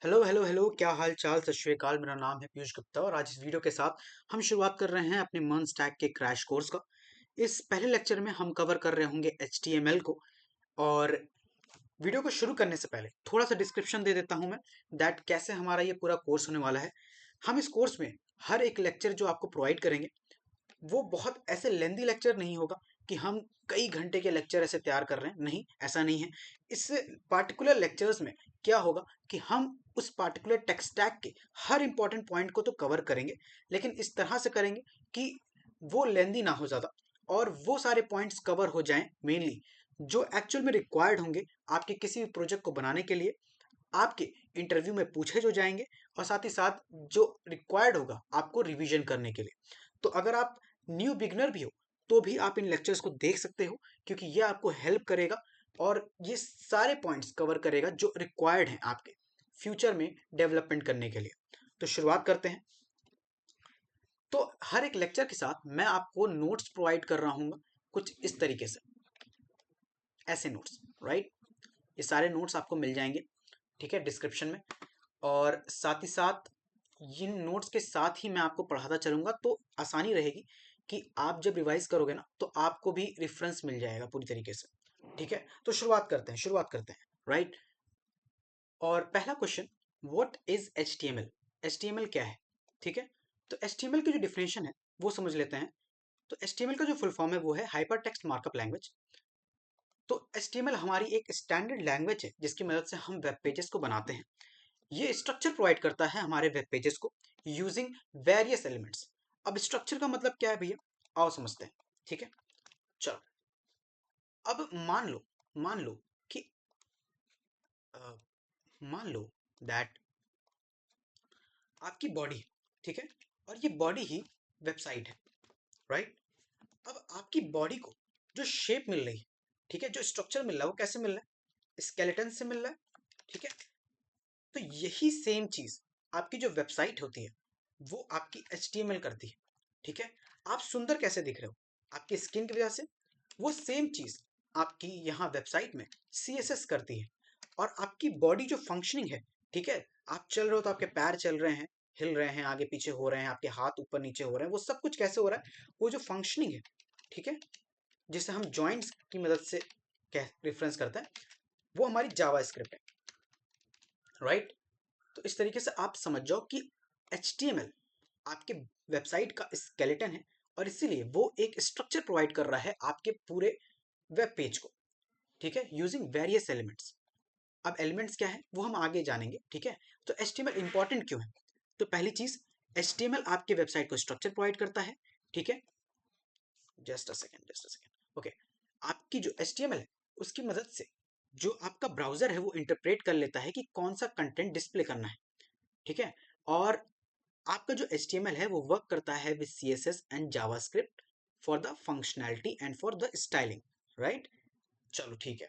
Hello hello hello, क्या हाल चाल। सत श्री अकाल। मेरा नाम है पीयूष गुप्ता और आज इस वीडियो के साथ हम शुरुआत कर रहे हैं अपने मर्न स्टैक के क्रैश कोर्स का। इस पहले लेक्चर में हम कवर कर रहे होंगे HTML को। और वीडियो को शुरू करने से पहले थोड़ा सा डिस्क्रिप्शन दे देता हूं मैं, दैट कैसे हमारा ये पूरा कोर्स होने वाला है। हम इस कोर्स में हर एक लेक्चर जो आपको प्रोवाइड करेंगे वो बहुत ऐसे लेंदी लेक्चर नहीं होगा कि हम कई घंटे के लेक्चर ऐसे तैयार कर रहे हैं। नहीं, ऐसा नहीं है। इस पार्टिकुलर लेक्चर्स में क्या होगा कि हम उस पार्टिकुलर टेक स्टैक के हर इंपॉर्टेंट पॉइंट को तो कवर करेंगे, लेकिन इस तरह से करेंगे कि वो लेंदी ना हो ज़्यादा, और वो सारे पॉइंट्स कवर हो जाएं मेनली जो एक्चुअल में रिक्वायर्ड होंगे आपके किसी भी प्रोजेक्ट को बनाने के लिए, आपके इंटरव्यू में पूछे जो जाएंगे, और साथ ही साथ जो रिक्वायर्ड होगा आपको रिवीजन करने के लिए। तो अगर आप न्यू बिगनर भी हो तो भी आप इन लेक्चर्स को देख सकते हो, क्योंकि ये आपको हेल्प करेगा और ये सारे पॉइंट्स कवर करेगा जो रिक्वायर्ड हैं आपके फ्यूचर में डेवलपमेंट करने के लिए। तो शुरुआत करते हैं। तो हर एक लेक्चर के साथ मैं आपको नोट्स प्रोवाइड कर रहा हूँ कुछ इस तरीके से, ऐसे नोट्स, राइट। ये सारे नोट्स आपको मिल जाएंगे, ठीक है, डिस्क्रिप्शन में। और साथ ही साथ इन नोट्स के साथ ही मैं आपको पढ़ाता चलूंगा, तो आसानी रहेगी कि आप जब रिवाइज करोगे ना तो आपको भी रेफरेंस मिल जाएगा पूरी तरीके से। ठीक है, तो शुरुआत करते हैं, राइट। और पहला question, what is HTML? HTML क्या है? ठीक है, तो HTML की जो डिफिनेशन है वो समझ लेते हैं। तो HTML का जो फुल फॉर्म है वो है हाइपर टेक्स्ट मार्कअप लैंग्वेज। तो HTML हमारी एक स्टैंडर्ड लैंग्वेज है जिसकी मदद से हम वेब पेजेस को बनाते हैं। ये स्ट्रक्चर प्रोवाइड करता है हमारे वेब पेजेस को यूजिंग वेरियस एलिमेंट्स। अब स्ट्रक्चर का मतलब क्या है भैया, आओ समझते हैं। ठीक है, चलो। अब मान लो कि अ, मान लो दैट आपकी बॉडी है, ठीक है, और ये बॉडी ही वेबसाइट है, राइट। अब आपकी बॉडी को जो शेप मिल रही है, ठीक है, जो स्ट्रक्चर मिल रहा है वो कैसे मिल रहा है? स्केलेटन से मिल रहा है, ठीक है। तो यही सेम चीज आपकी जो वेबसाइट होती है वो आपकी HTML करती है, ठीक है। आप सुंदर कैसे दिख रहे हो आपकी स्किन की वजह से, वो सेम चीज आपकी यहाँ वेबसाइट में CSS करती है। और आपकी बॉडी जो फंक्शनिंग है, ठीक है, आप चल रहे हो तो आपके पैर चल रहे हैं, हिल रहे हैं, आगे पीछे हो रहे हैं, आपके हाथ ऊपर नीचे हो रहे हैं, वो सब कुछ कैसे हो रहा है? वो जो फंक्शनिंग है, ठीक है, जिसे हम जॉइंट्स की मदद से रेफरेंस करते हैं, वो हमारी जावा स्क्रिप्ट है, राइट। तो इस तरीके से आप समझ जाओ कि HTML आपके वेबसाइट का स्केलेटन है, और इसीलिए वो एक स्ट्रक्चर प्रोवाइड कर रहा है आपके पूरे वेब पेज को, ठीक है, यूजिंग वेरियस एलिमेंट्स। अब एलिमेंट्स क्या है वो हम आगे जानेंगे, ठीक है। तो HTML इंपॉर्टेंट क्यों है? तो पहली चीज, HTML आपके वेबसाइट को स्ट्रक्चर प्रोवाइड करता है, ठीक है। Just a second, okay. आपकी जो HTML है उसकी मदद से जो आपका ब्राउजर है वो इंटरप्रेट कर लेता है कि कौन सा कंटेंट डिस्प्ले करना है, ठीक है। और आपका जो HTML है वो वर्क करता है with CSS and JavaScript for the functionality and for the styling, right. चलो ठीक है,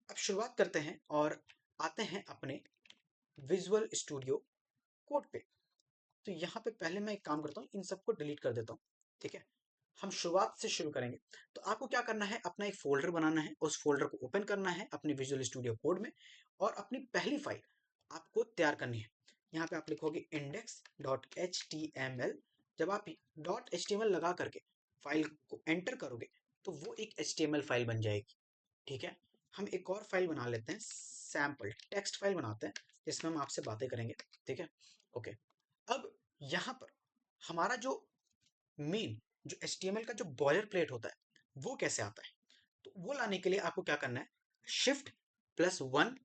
अब शुरुआत करते हैं और आते हैं अपने विजुअल स्टूडियो कोड पे। तो यहाँ पे पहले मैं एक काम करता हूँ, इन सबको डिलीट कर देता हूँ, ठीक है। हम शुरुआत से शुरू करेंगे। तो आपको क्या करना है, अपना एक फोल्डर बनाना है, उस फोल्डर को ओपन करना है अपने विजुअल स्टूडियो कोड में, और अपनी पहली फाइल आपको तैयार करनी है। यहाँ पे आप लिखोगे index.html। जब आप .html लगा करके फाइल को एंटर करोगे तो वो एक HTML फाइल बन जाएगी, ठीक है। हम एक और फाइल बना लेते हैं, सैम्पल टेक्स्ट फाइल बनाते हैं जिसमें हम आपसे बातें करेंगे, ठीक है, ओके। अब यहाँ पर हमारा जो मेन जो HTML का जो बॉयलर प्लेट होता है वो कैसे आता है? तो वो लाने के लिए आपको क्या करना है, Shift+1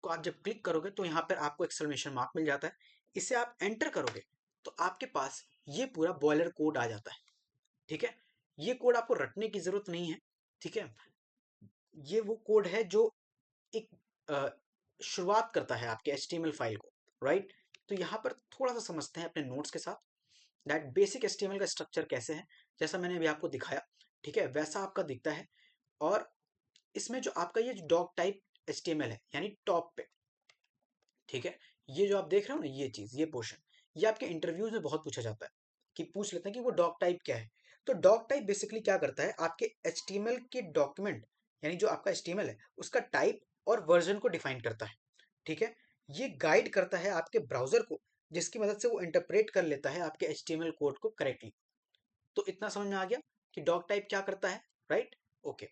को आप जब क्लिक करोगे तो यहाँ पर आपको एक्सक्लेमेशन मार्क मिल जाता है। इसे आप एंटर करोगे तो आपके पास ये पूरा बॉयलर कोड आ जाता है, ठीक है। ये कोड आपको रटने की जरूरत नहीं है, ठीक है। ये वो कोड है जो एक शुरुआत करता है आपके HTML फाइल को, राइट। तो यहाँ पर थोड़ा सा समझते हैं अपने नोट्स के साथ, दैट बेसिक HTML का स्ट्रक्चर कैसे है। जैसा मैंने अभी आपको दिखाया, ठीक है, वैसा आपका दिखता है। और इसमें जो आपका ये डॉग टाइप HTML है यानी टॉप पे, ठीक है, ये जो आप देख रहे हो ना, ये चीज, ये पोर्शन, ये आपके इंटरव्यूज में बहुत पूछा जाता है, कि पूछ लेते हैं कि वो डॉग टाइप क्या है। तो डॉग टाइप बेसिकली क्या करता है, आपके HTML के डॉक्यूमेंट यानी जो आपका HTML है उसका टाइप और वर्जन को डिफाइन करता है, ठीक है। ये गाइड करता है आपके ब्राउजर को, जिसकी मदद से वो इंटरप्रेट कर लेता है आपके HTML कोड को करेक्टली। तो इतना समझ में आ गया कि डॉक टाइप क्या करता है, राइट? ओके,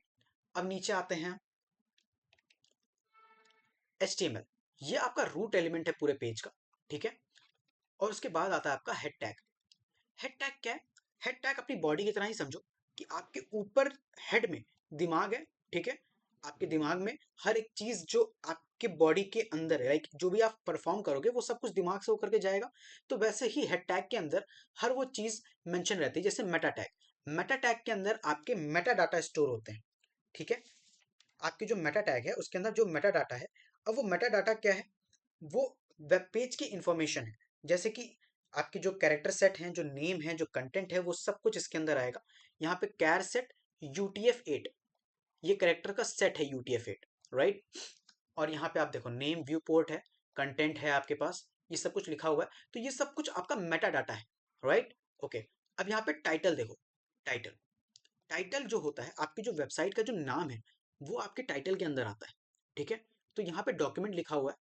अब नीचे आते हैं। HTML ये आपका रूट एलिमेंट है पूरे पेज का, ठीक है। और उसके बाद आता है आपका हेड टैग। हेड टैग क्या है? हेड टैग अपनी बॉडी की तरह ही समझो कि आपके ऊपर हेड में दिमाग है, ठीक है। आपके दिमाग में हर एक चीज जो आपके बॉडी के अंदर है, लाइक जो भी आप परफॉर्म करोगे वो सब कुछ दिमाग से होकर के जाएगा। तो वैसे ही हेड टैग के अंदर हर वो चीज मेंशन रहती है, जैसे मेटा टैग। मेटा टैग के अंदर आपके मेटा डाटा स्टोर होते हैं, ठीक है। आपके जो मेटा टैग है उसके अंदर जो मेटा डाटा है, अब वो मेटा डाटा क्या है? वो वेब पेज की इंफॉर्मेशन है। जैसे कि आपके जो कैरेक्टर सेट हैं, जो नेम है, जो कंटेंट है, वो सब कुछ इसके अंदर आएगा। यहाँ पे कैर सेट UTF-8, ये कैरेक्टर का सेट है UTF-8, राइट। और यहाँ पे आप देखो नेम व्यू पोर्ट है, कंटेंट है आपके पास, ये सब कुछ लिखा हुआ है। तो ये सब कुछ आपका मेटा डाटा है, राइट। ओके, अब यहाँ पे टाइटल देखो। टाइटल टाइटल जो होता है, आपकी जो वेबसाइट का जो नाम है वो आपके टाइटल के अंदर आता है, ठीक है। तो यहाँ पे डॉक्यूमेंट लिखा हुआ है,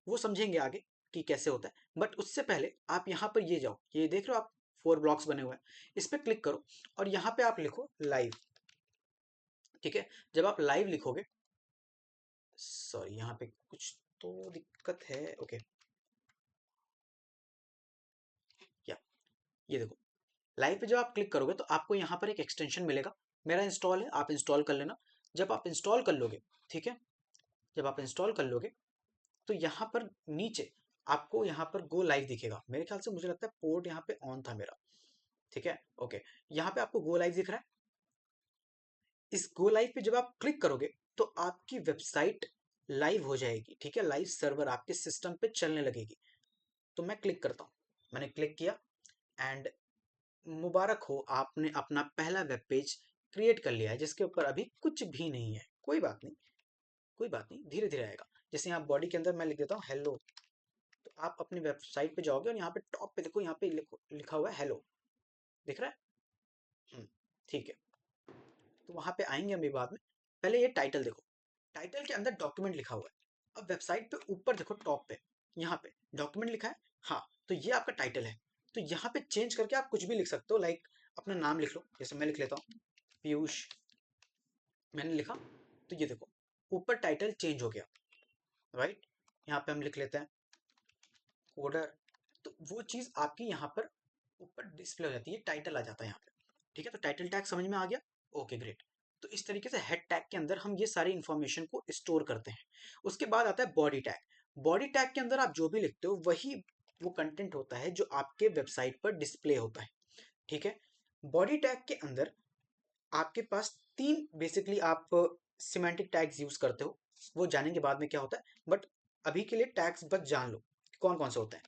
वो समझेंगे आगे कि कैसे होता है। बट उससे पहले आप यहाँ पर ये जाओ, ये देख रहे हो आप 4 ब्लॉक्स बने हुए हैं, इस पर क्लिक करो और यहाँ पे आप लिखो लाइव, ठीक है। जब आप लाइव लिखोगे, सॉरी यहाँ पे कुछ तो दिक्कत है, ओके। या ये देखो, लाइव पे जब आप क्लिक करोगे तो आपको यहाँ पर एक एक्सटेंशन मिलेगा। मेरा इंस्टॉल है, आप इंस्टॉल कर लेना। जब आप इंस्टॉल कर लोगे, ठीक है, जब आप इंस्टॉल कर लोगे तो यहाँ पर नीचे आपको यहाँ पर गो लाइव दिखेगा। मेरे ख्याल से मुझे लगता है पोर्ट यहाँ पे ऑन था मेरा, ठीक है। ओके, यहाँ पे आपको गो लाइव दिख रहा है। इस गो लाइव पे जब आप क्लिक करोगे तो आपकी वेबसाइट लाइव हो जाएगी, ठीक है। लाइव सर्वर आपके सिस्टम पे चलने लगेगी। तो मैं क्लिक करता हूँ, मैंने क्लिक किया एंड मुबारक हो, आपने अपना पहला वेब पेज क्रिएट कर लिया है, जिसके ऊपर अभी कुछ भी नहीं है। कोई बात नहीं, कोई बात नहीं, धीरे धीरे आएगा। जैसे यहाँ बॉडी के अंदर मैं लिख देता हूँ हेलो, तो आप अपनी वेबसाइट पे जाओगे और यहाँ पे टॉप पे देखो, यहाँ पे लिखा हुआ है हेलो, दिख रहा है? ठीक है, तो वहां पे आएंगे हम भी बाद में। पहले ये टाइटल देखो, टाइटल के अंदर डॉक्यूमेंट लिखा हुआ है। अब वेबसाइट पे ऊपर देखो टॉप पे, यहाँ पे डॉक्यूमेंट लिखा है, हाँ। तो ये आपका टाइटल है। तो यहाँ पे चेंज करके आप कुछ भी लिख सकते हो, लाइक अपना नाम लिख लो, जैसे मैं लिख लेता हूँ पीयूष, मैंने लिखा। तो ये देखो ऊपर टाइटल चेंज हो गया, राइट। यहाँ पे हम लिख लेते हैं कोडर, तो वो चीज़ आपकी यहाँ पर ऊपर डिस्प्ले हो जाती है, टाइटल आ जाता है यहाँ पे, ठीक है। तो टाइटल टैग समझ में आ गया, ओके ग्रेट। तो इस तरीके से हेड टैग के अंदर हम ये सारी इंफॉर्मेशन को स्टोर करते हैं। उसके बाद आता है बॉडी टैग। बॉडी टैग के अंदर आप जो भी लिखते हो वही वो कंटेंट होता है जो आपके वेबसाइट पर डिस्प्ले होता है, ठीक है। बॉडी टैग के अंदर आपके पास 3 बेसिकली आप सिमेंटिक टैग्स यूज करते हो, वो जानेंगे बाद में क्या होता है। बट अभी के लिए टैग्स बस जान लो कौन कौन से होते हैं।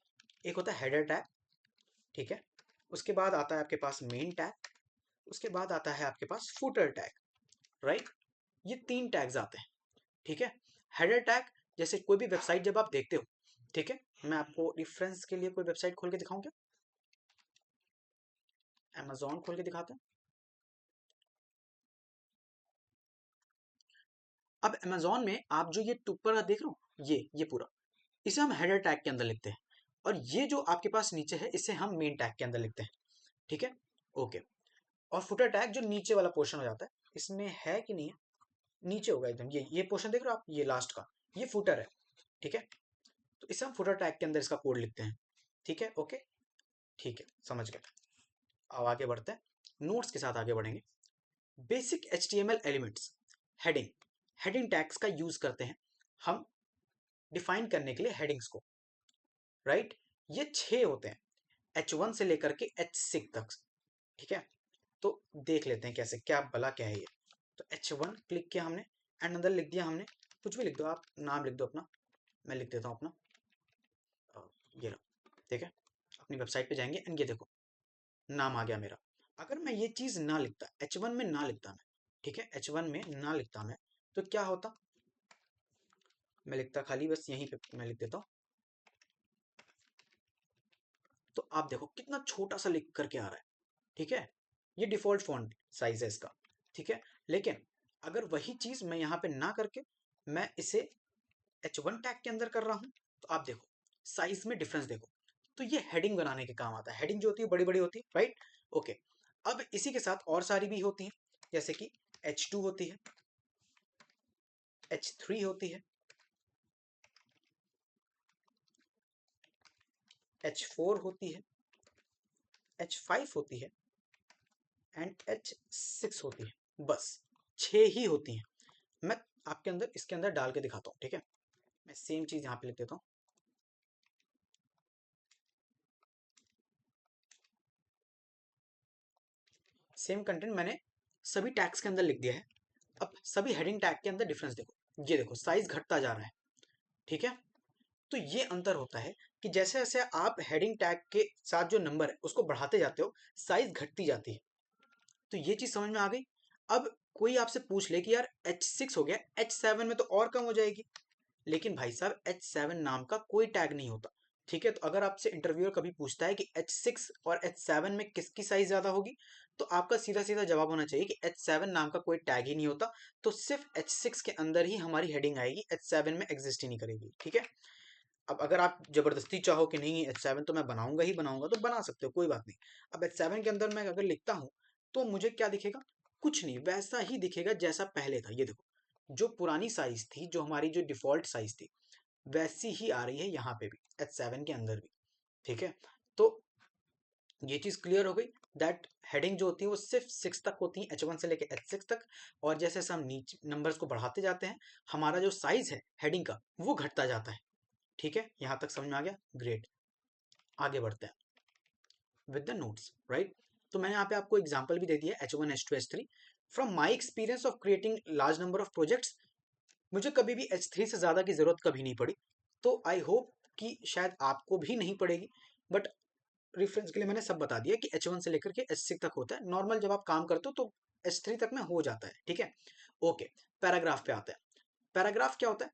एक होता है हेडर टैग, ठीक है। उसके बाद आता है आपके पास मेन टैग, उसके बाद आता है आपके पास फुटर टैग, राइट। ये 3 टैग्स आते हैं, ठीक है। हेडर टैग, जैसे कोई भी वेबसाइट जब आप देखते हो, ठीक है, मैं आपको रिफरेंस के लिए कोई वेबसाइट खोल के दिखाऊं क्या? अमेजोन खोल के दिखाते हैं। अब अमेजोन में आप जो ये ऊपर देख रहे हो, ये पूरा, इसे हम हेडर टैग के अंदर लिखते हैं। और ये जो आपके पास नीचे है इसे हम मेन टैग के अंदर लिखते हैं, ठीक है। ओके, और फुटर टैग जो नीचे वाला पोर्शन हो जाता है, इसमें है कि नहीं है? नीचे होगा एकदम, ये पोर्शन देख रहे हो आप, ये लास्ट का, ये फुटर है, ठीक है। तो इसे हम फुटर टैग के अंदर इसका कोड लिखते हैं, ठीक है। ओके, ठीक है, समझ गए। अब आगे बढ़ते हैं, नोट्स के साथ आगे बढ़ेंगे। Basic HTML elements, heading, heading tags का यूज करते हैं हम डिफाइन करने के लिए हेडिंग्स को, राइट। ये 6 होते हैं, H1 से लेकर के H6 तक, ठीक है। तो देख लेते हैं कैसे, क्या भला क्या है ये। तो H1 क्लिक किया हमने एंड अंदर लिख दिया हमने, कुछ भी लिख दो आप, नाम लिख दो अपना, मैं लिख देता हूँ अपना, ये रहा, ठीक है। अपनी वेबसाइट पे जाएंगे एंड ये देखो नाम आ गया मेरा। अगर मैं ये चीज ना लिखता, H1 में ना लिखता मैं, ठीक है, H1 में ना लिखता मैं, तो क्या होता? मैं लिखता खाली बस यहीं पे मैं लिख देता हूँ, तो आप देखो कितना छोटा सा लिख करके आ रहा है, ठीक है। ये डिफॉल्ट फॉन्ट साइज है इसका, ठीक है। लेकिन अगर वही चीज मैं यहाँ पे ना करके मैं इसे H1 टैग के अंदर कर रहा हूँ, तो आप देखो साइज में डिफरेंस देखो, तो ये हेडिंग बनाने के काम आता है। हेडिंग जो होती है बड़ी बड़ी होती है, राइट। ओके, अब इसी के साथ और सारी भी होती हैं, जैसे कि H2 होती है, H3 होती है, H4 होती है, H5 होती है एंड H6 होती है। बस 6 ही होती हैं। मैं आपके अंदर इसके अंदर डाल के दिखाता हूँ, ठीक है। मैं सेम चीज यहाँ पे लिख देता हूँ। सेम कंटेंट मैंने सभी टैग्स के अंदर लिख दिया है। अब सभी हेडिंग टैग के अंदर डिफरेंस देखो, ये देखो साइज घटता जा रहा है, ठीक है। तो ये अंतर होता है कि जैसे जैसे आप हेडिंग टैग के साथ जो नंबर है उसको बढ़ाते जाते हो, साइज घटती जाती है। तो ये चीज समझ में आ गई। अब कोई आपसे पूछ ले कि यार H6 हो गया, H7 में तो और कम हो जाएगी, लेकिन भाई साहब H7 नाम का कोई टैग नहीं होता, ठीक है। तो अगर आपसे इंटरव्यूअर कभी पूछता है कि H6 और H7 में किसकी साइज ज्यादा होगी, तो आपका सीधा सीधा जवाब होना चाहिए कि H7 नाम का कोई टैग ही नहीं होता, तो सिर्फ H6 के अंदर ही हमारी हेडिंग आएगी, H7 में एग्जिस्ट ही नहीं करेगी, ठीक है। अब अगर आप जबरदस्ती चाहो कि नहीं H7 तो मैं बनाऊंगा ही बनाऊंगा, तो बना सकते हो, कोई बात नहीं। अब H7 के अंदर मैं अगर लिखता हूँ तो मुझे क्या दिखेगा, कुछ नहीं, वैसा ही दिखेगा जैसा पहले था। ये देखो जो पुरानी साइज थी, जो हमारी जो डिफॉल्ट साइज थी, वैसी ही आ रही है यहाँ पे भी, H7 के अंदर भी, ठीक है। तो ये चीज क्लियर हो गई दैट हेडिंग जो होती है वो सिर्फ 6 तक होती है, H1 से लेके H6 तक। और जैसे जैसे हम नीचे नंबर्स को बढ़ाते जाते हैं, हमारा जो साइज है हेडिंग का वो घटता जाता है, ठीक है। यहां तक समझ में आ गया, ग्रेट। आगे बढ़ते हैं विद द नोट्स, राइट। तो मैंने यहाँ पे आपको एग्जांपल भी दे दिया, H1 H2 H3। From my experience of creating large number of projects, मुझे कभी भी H3 से ज़्यादा की ज़रूरत कभी नहीं पड़ी, तो आई होप कि शायद आपको भी नहीं पड़ेगी। बट रेफरेंस के लिए मैंने सब बता दिया कि H1 से लेकर के H6 तक होता है, नॉर्मल जब आप काम करते हो तो H3 तक में हो जाता है, ठीक है। ओके, पैराग्राफ पे आते हैं। पैराग्राफ क्या होता है,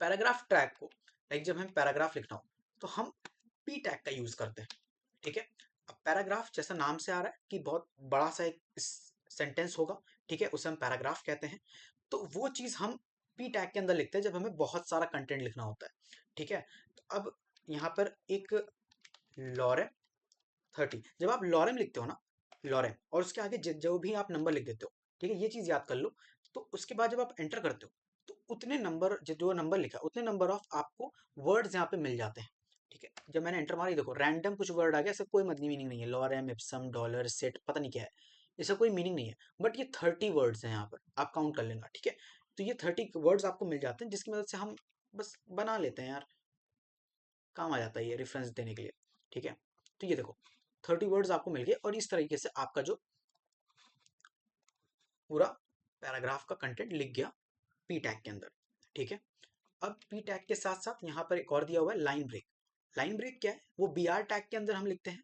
पैराग्राफ टैग को, लाइक जब हमें पैराग्राफ लिखना हो तो हम पी टैग का यूज करते हैं, ठीक है। अब पैराग्राफ जैसा नाम से आ रहा है कि बहुत बड़ा सा एक सेंटेंस होगा, ठीक है, उसे हम पैराग्राफ कहते हैं। तो वो चीज हम पी टैग के अंदर लिखते हैं जब हमें बहुत सारा कंटेंट लिखना होता है, ठीक है। तो अब यहाँ पर एक लॉरेम 30, जब आप लॉरेम लिखते हो ना, लॉरेम और उसके आगे जो भी आप नंबर लिख देते हो, ठीक है, ये चीज याद कर लो। तो उसके बाद जब आप एंटर करते हो तो उतने नंबर जो नंबर लिखा उतने नंबर ऑफ आपको वर्ड्स यहाँ पे मिल जाते हैं, ठीक है। जब मैंने एंटर मारी, देखो रैंडम कुछ वर्ड आ गया, इसका कोई मतलब मीनिंग नहीं है, लॉरेम इप्सम डॉलर सेट पता नहीं क्या है, इसका कोई मीनिंग नहीं है। बट ये 30 वर्ड्स हैं यहाँ पर, आप काउंट कर लेना, ठीक है। तो ये 30 वर्ड्स आपको मिल जाते हैं जिसकी मदद से हम बस बना लेते हैं यार, काम आ जाता है ये रेफरेंस देने के लिए, ठीक है। तो ये देखो 30 वर्ड्स आपको मिल गए और इस तरीके से आपका जो पूरा पैराग्राफ का कंटेंट लिख गया पी टैग के अंदर, ठीक है। अब पी टैग के साथ साथ यहाँ पर एक और दिया हुआ है लाइन ब्रेक। लाइन ब्रेक क्या है, वो बी आर टैग के अंदर हम लिखते हैं।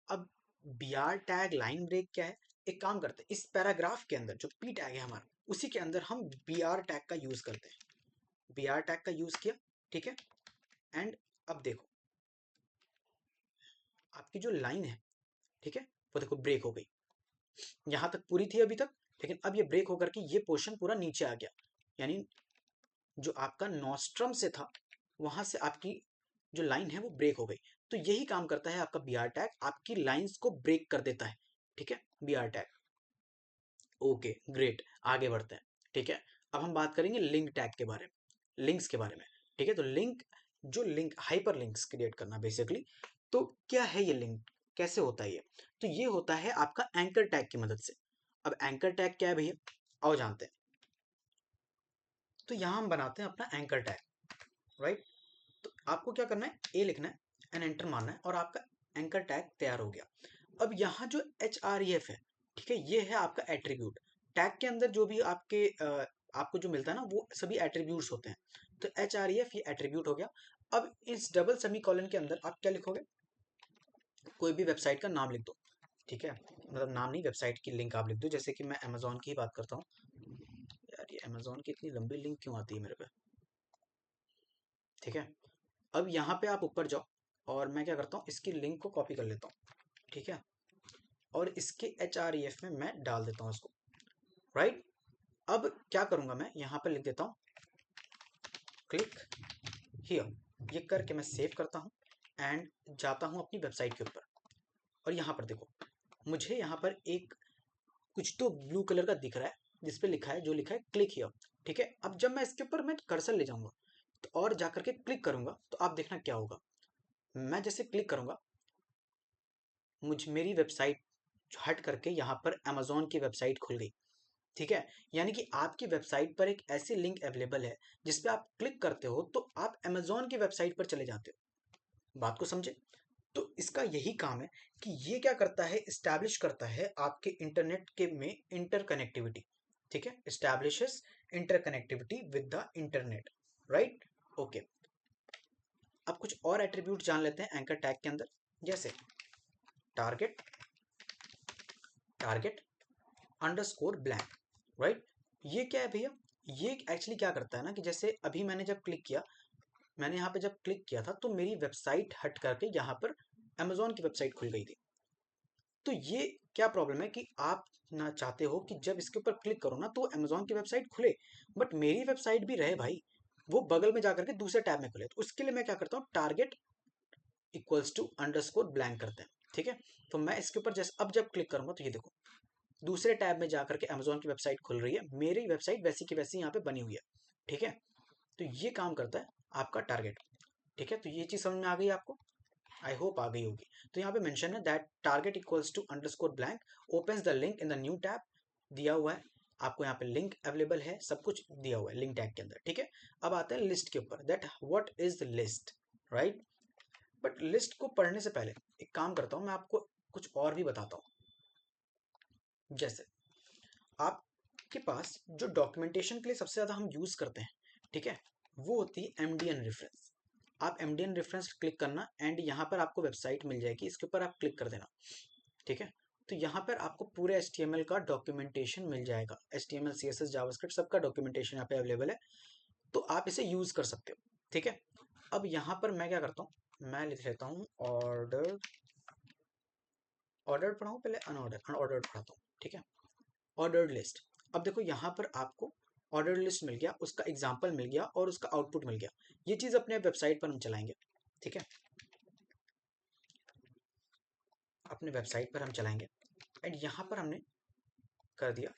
अब B R tag line break क्या है, एक काम करते हैं, इस पैराग्राफ के अंदर जो पी टैग है हमारा, उसी के अंदर हम बी आर टैग का यूज करते हैं। बी आर टैग का यूज किया, ठीक है। एंड अब देखो आपकी जो लाइन है, ठीक है, वो देखो ब्रेक हो गई, यहां तक पूरी थी अभी तक, लेकिन अब ये ब्रेक होकर के ये पोर्शन पूरा नीचे आ गया, यानी जो आपका नॉस्ट्रम से था वहां से आपकी जो लाइन है वो ब्रेक हो गई। तो यही काम करता है आपका बी आर टैग, आपकी लाइंस को ब्रेक कर देता है, ठीक है, B R tag. Okay great, आगे बढ़ते हैं, ठीक है। अब हम बात करेंगे लिंक टैग के बारे में, लिंक्स के बारे में, ठीक है। तो लिंक, जो लिंक हाइपर लिंक्स क्रिएट करना बेसिकली, तो क्या है ये लिंक, कैसे होता है ये, तो ये होता है आपका एंकर टैग की मदद से। अब एंकर टैग क्या है भैया, आओ जानते हैं। तो यहाँ हम बनाते हैं अपना एंकर टैग, राइट। तो आपको क्या करना है, ए लिखना है एंड एंटर मारना है और आपका एंकर टैग तैयार हो गया। अब यहाँ जो एच आर ई एफ है, ठीक है, ये है आपका एट्रीब्यूट। टैग के अंदर जो भी आपके आपको जो मिलता है ना वो सभी एट्रीब्यूट्स होते हैं। तो एच आर ई एफ ये एट्रीब्यूट हो गया। अब इस डबल सेमी कॉलन के अंदर आप क्या लिखोगे, कोई भी वेबसाइट का नाम लिख दो, ठीक है, मतलब नाम नहीं, वेबसाइट की लिंक आप लिख दो। जैसे कि मैं अमेजोन की ही बात करता हूँ, यार ये अमेजोन की इतनी लंबी लिंक क्यों आती है मेरे पे, ठीक है। अब यहाँ पे आप ऊपर जाओ और मैं क्या करता हूँ, इसकी लिंक को कॉपी कर लेता हूँ, ठीक है, और इसके एच आर ई एफ में मैं डाल देता हूँ इसको, राइट। अब क्या करूँगा, मैं यहाँ पे लिख देता हूँ क्लिक हियर, ये करके मैं सेव करता हूँ एंड जाता हूँ अपनी वेबसाइट के ऊपर। और यहाँ पर देखो, मुझे यहाँ पर एक कुछ तो ब्लू कलर का दिख रहा है जिस पे लिखा है, जो लिखा है क्लिक हियर। ठीक है, अब जब मैं इसके ऊपर मैं कर्सर ले जाऊंगा तो और जा करके क्लिक करूंगा तो आप देखना क्या होगा। मैं जैसे क्लिक करूंगा, मेरी वेबसाइट हट करके यहाँ पर अमेजोन की वेबसाइट खुल गई। ठीक है, यानी कि आपकी वेबसाइट पर एक ऐसी लिंक अवेलेबल है जिस पे आप क्लिक करते हो तो आप अमेजोन की वेबसाइट पर चले जाते हो। बात को समझे? तो इसका यही काम है कि ये क्या करता है, इस्टेब्लिश करता है आपके इंटरनेट के में इंटरकनेक्टिविटी। ठीक है, establishes interconnectivity with the internet, right? Okay, अब कुछ और एट्रीब्यूट जान लेते हैं एंकर टैग के अंदर, जैसे target target underscore blank, right? ये क्या है भैया? ये एक्चुअली क्या करता है ना कि जैसे अभी मैंने जब क्लिक किया, मैंने यहाँ पे जब क्लिक किया था तो मेरी वेबसाइट हट करके यहाँ पर अमेजोन की वेबसाइट खुल गई थी। तो ये क्या प्रॉब्लम है कि आप ना चाहते हो कि जब इसके ऊपर क्लिक करो ना तो अमेजोन की वेबसाइट खुले, बट मेरी वेबसाइट भी रहे भाई, वो बगल में जाकर के दूसरे टैब में खुले। तो उसके लिए मैं क्या करता हूँ, target equals to underscore blank करते हैं। ठीक है, तो मैं इसके ऊपर जैसे अब जब क्लिक करूंगा तो ये देखो, दूसरे टैब में जाकर के अमेजोन की वेबसाइट खुल रही है, मेरी वेबसाइट वैसी की वैसी यहाँ पे बनी हुई है। ठीक है, तो ये काम करता है आपका टारगेट। ठीक है, तो ये चीज़ समझ में आ गई आपको? आई होप आ गई होगी। तो यहाँ पे मेंशन है that target equals to underscore blank opens the link in the new tab, दिया हुआ है आपको, यहाँ पे लिंक अवेलेबल है, सब कुछ दिया हुआ है लिंक टैग के अंदर। ठीक है, अब आते हैं लिस्ट के ऊपर, that what is the list, right? But list को पढ़ने से पहले एक काम करता हूँ, मैं आपको कुछ और भी बताता हूँ। जैसे आपके पास जो डॉक्यूमेंटेशन के लिए सबसे ज़्यादा हम यूज़ करते हैं, ठीक है, वो होती है एमडीएन रेफरेंस। आप एमडीएन रेफरेंस क्लिक करना एंड यहाँ पर आपको वेबसाइट मिल जाएगी, इसके ऊपर आप क्लिक कर देना। ठीक है, तो यहाँ पर आपको पूरे HTML का डॉक्यूमेंटेशन मिल जाएगा, HTML CSS जावास्क्रिप्ट सबका डॉक्यूमेंटेशन यहाँ पे अवेलेबल है, तो आप इसे यूज़ कर सकते हो। ठीक है, अब यहाँ पर मैं क्या करता हूँ, मैं लिख लेता हूँ ऑर्डर, ऑर्डर पढ़ाऊँ पहले अनऑर्डर, अनऑर्डर पढ़ाता हूँ। ठीक है, ऑर्डर्ड लिस्ट। अब देखो यहाँ पर आपको ऑर्डर लिस्ट मिल गया, उसका एग्जाम्पल मिल गया और उसका आउटपुट मिल गया। ये चीज़ अपने वेबसाइट पर हम चलाएंगे। ठीक है, अपने वेबसाइट पर हम चलाएंगे एंड यहाँ पर हमने कर दिया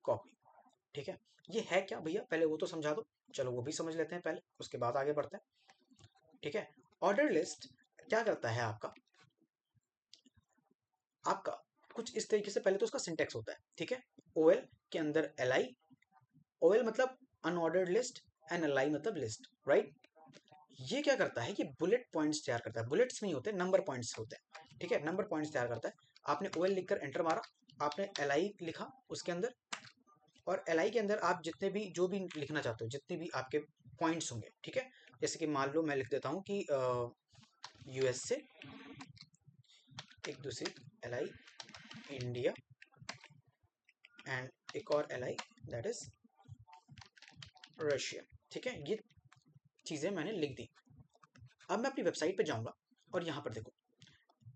कॉपी। ठीक है, ये है क्या भैया, पहले वो तो समझा दो। चलो वो भी समझ लेते हैं पहले, उसके बाद आगे बढ़ते हैं। ठीक है, ऑर्डर लिस्ट क्या करता है आपका, आपका कुछ इस तरीके से, पहले तो उसका सिंटेक्स होता है। ठीक है, OL के अंदर LI, OL मतलब अनऑर्डर्ड लिस्ट एंड LI मतलब लिस्ट, राइट? ये क्या करता है, ये बुलेट पॉइंट्स तैयार करता है, बुलेट्स नहीं होते, नंबर पॉइंट्स होते हैं। ठीक है, नंबर पॉइंट्स तैयार करता है। आपने OL लिखकर एंटर मारा, आपने LI लिखा उसके अंदर, और LI के अंदर आप जितने भी जो भी लिखना चाहते हो, जितने भी आपके पॉइंट्स होंगे। ठीक है, जैसे कि मान लो मैं लिख देता हूँ कि USA, एक दूसरी LI इंडिया, एंड एक और LI दैट इज रशिया। ठीक है, ये चीज़ें मैंने लिख दी। अब मैं अपनी वेबसाइट पे जाऊंगा और यहाँ पर देखो,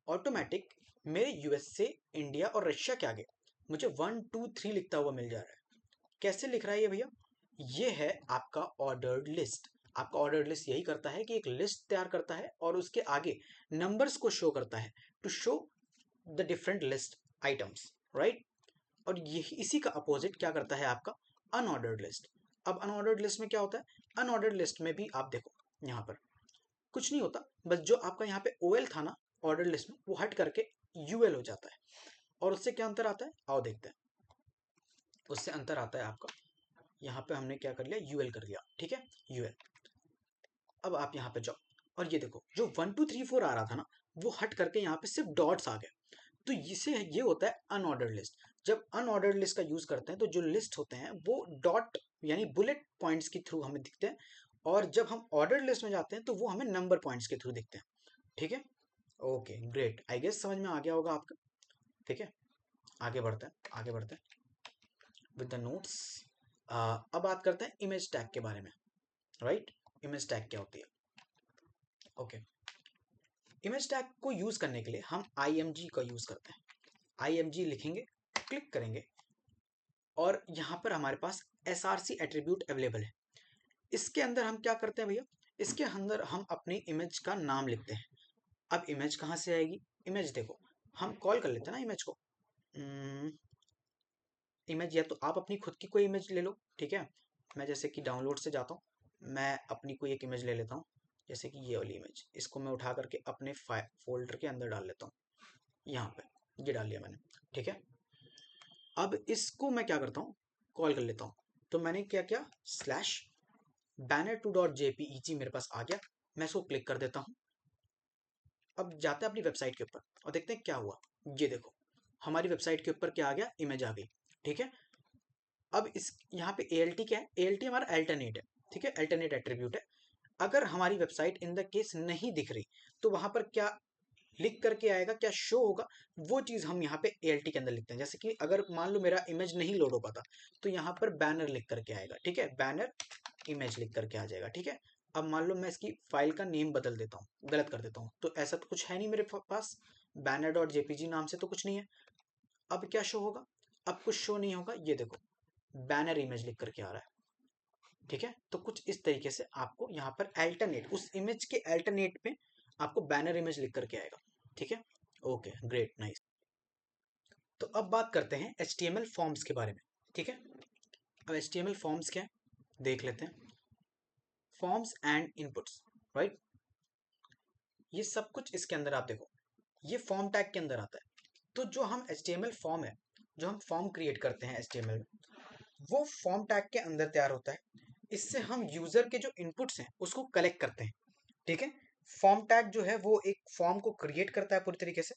ऑटोमेटिक मेरे USA, इंडिया और रशिया के आगे मुझे 1 2 3 लिखता हुआ मिल जा रहा है। कैसे लिख रहा है ये भैया? ये है आपका ऑर्डर्ड लिस्ट। आपका ऑर्डर्ड लिस्ट यही करता है कि एक लिस्ट तैयार करता है और उसके आगे नंबर्स को शो करता है, to show the different list items, right? और यही इसी का अपोजिट क्या करता है आपका अनऑर्डर्ड लिस्ट। अब अनऑर्डर्ड लिस्ट में क्या होता है, अनऑर्डर्ड लिस्ट में भी आप देखो यहाँ पर कुछ नहीं होता, बस जो आपका यहाँ पे OL था ना ऑर्डर लिस्ट में, वो हट करके UL हो जाता है। और उससे क्या अंतर आता है, आओ देखते हैं। उससे अंतर आता है आपका, यहाँ पे हमने क्या कर लिया, UL कर लिया। ठीक है, UL। अब आप यहाँ पे जाओ और ये देखो, जो 1 2 3 4 आ रहा था ना, वो हट करके यहाँ पे सिर्फ डॉट्स आ गए। तो इसे ये होता है अनऑर्डर्ड लिस्ट। जब अनऑर्डर्ड लिस्ट का यूज करते हैं तो जो लिस्ट होते हैं वो डॉट यानी बुलेट पॉइंट्स के थ्रू हमें दिखते हैं, और जब हम ऑर्डर लिस्ट में जाते हैं तो वो हमें नंबर पॉइंट्स के थ्रू दिखते हैं। ठीक है, ओके ग्रेट, आई गेस समझ में आ गया होगा आपका। ठीक है, आगे बढ़ते हैं, आगे बढ़ते हैं विद द नोट्स। अब बात करते हैं इमेज टैग के बारे में, राइट? इमेज टैग क्या होती है? ओके, इमेज टैग को यूज करने के लिए हम IMG का यूज करते हैं। IMG लिखेंगे, क्लिक करेंगे और यहाँ पर हमारे पास SRC एट्रीब्यूट अवेलेबल है। इसके अंदर हम क्या करते हैं भैया, इसके अंदर हम अपनी इमेज का नाम लिखते हैं। अब इमेज कहाँ से आएगी? इमेज देखो, हम कॉल कर लेते हैं ना इमेज को। इमेज या तो आप अपनी खुद की कोई इमेज ले लो, ठीक है। मैं जैसे कि डाउनलोड से जाता हूँ, मैं अपनी कोई एक इमेज ले लेता हूँ, जैसे कि ये वाली इमेज। इसको मैं उठा करके अपने फोल्डर के अंदर डाल लेता हूँ, यहाँ पे ये डाल लिया मैंने, ठीक है। अब इसको मैं क्या करता हूँ, कॉल कर लेता हूँ। तो मैंने क्या किया, स्लैश banner2.jpeg मेरे पास आ गया। मैं इसको क्लिक कर देता हूँ। अब जाते हैं अपनी वेबसाइट के ऊपर और देखते हैं क्या हुआ। ये देखो, हमारी वेबसाइट के ऊपर क्या आ गया, इमेज आ गई, ठीक है। अब इस यहाँ पे ALT क्या है, ALT हमारा अल्टरनेट है, ठीक है, अल्टरनेट एट्रीब्यूट है। अगर हमारी वेबसाइट इन द केस नहीं दिख रही तो वहां पर क्या लिख करके आएगा, क्या शो होगा, वो चीज हम यहाँ पे ALT के अंदर लिखते हैं। जैसे कि अगर मान लो मेरा इमेज नहीं लोड हो पाता तो यहाँ पर बैनर लिख करके आएगा, ठीक है, बैनर इमेज लिख करके आ जाएगा, ठीक है। अब मान लो मैं इसकी फाइल का नेम बदल देता हूँ, गलत कर देता हूँ, तो ऐसा तो कुछ है नहीं मेरे पास, banner.jpg नाम से तो कुछ नहीं है। अब क्या शो होगा, अब कुछ शो नहीं होगा। ये देखो, बैनर इमेज लिख करके आ रहा है, ठीक है। तो कुछ इस तरीके से आपको यहाँ पर अल्टरनेट, उस इमेज के अल्टरनेट पे आपको बैनर इमेज लिख करके आएगा, ठीक है। Okay, great, nice. तो अब बात करते हैं HTML फॉर्म्स के बारे में, ठीक है। अब HTML फॉर्म्स क्या है देख लेते हैं। फॉर्म्स एंड इनपुट्स, राइट, ये सब कुछ इसके अंदर आप देखो, ये फॉर्म टैग के अंदर आता है। तो जो हम HTML फॉर्म है, जो हम फॉर्म क्रिएट करते हैं HTML में, वो फॉर्म टैग के अंदर तैयार होता है। इससे हम यूजर के जो इनपुट्स हैं उसको कलेक्ट करते हैं, ठीक है। फॉर्म टैग जो है वो एक फॉर्म को क्रिएट करता है पूरी तरीके से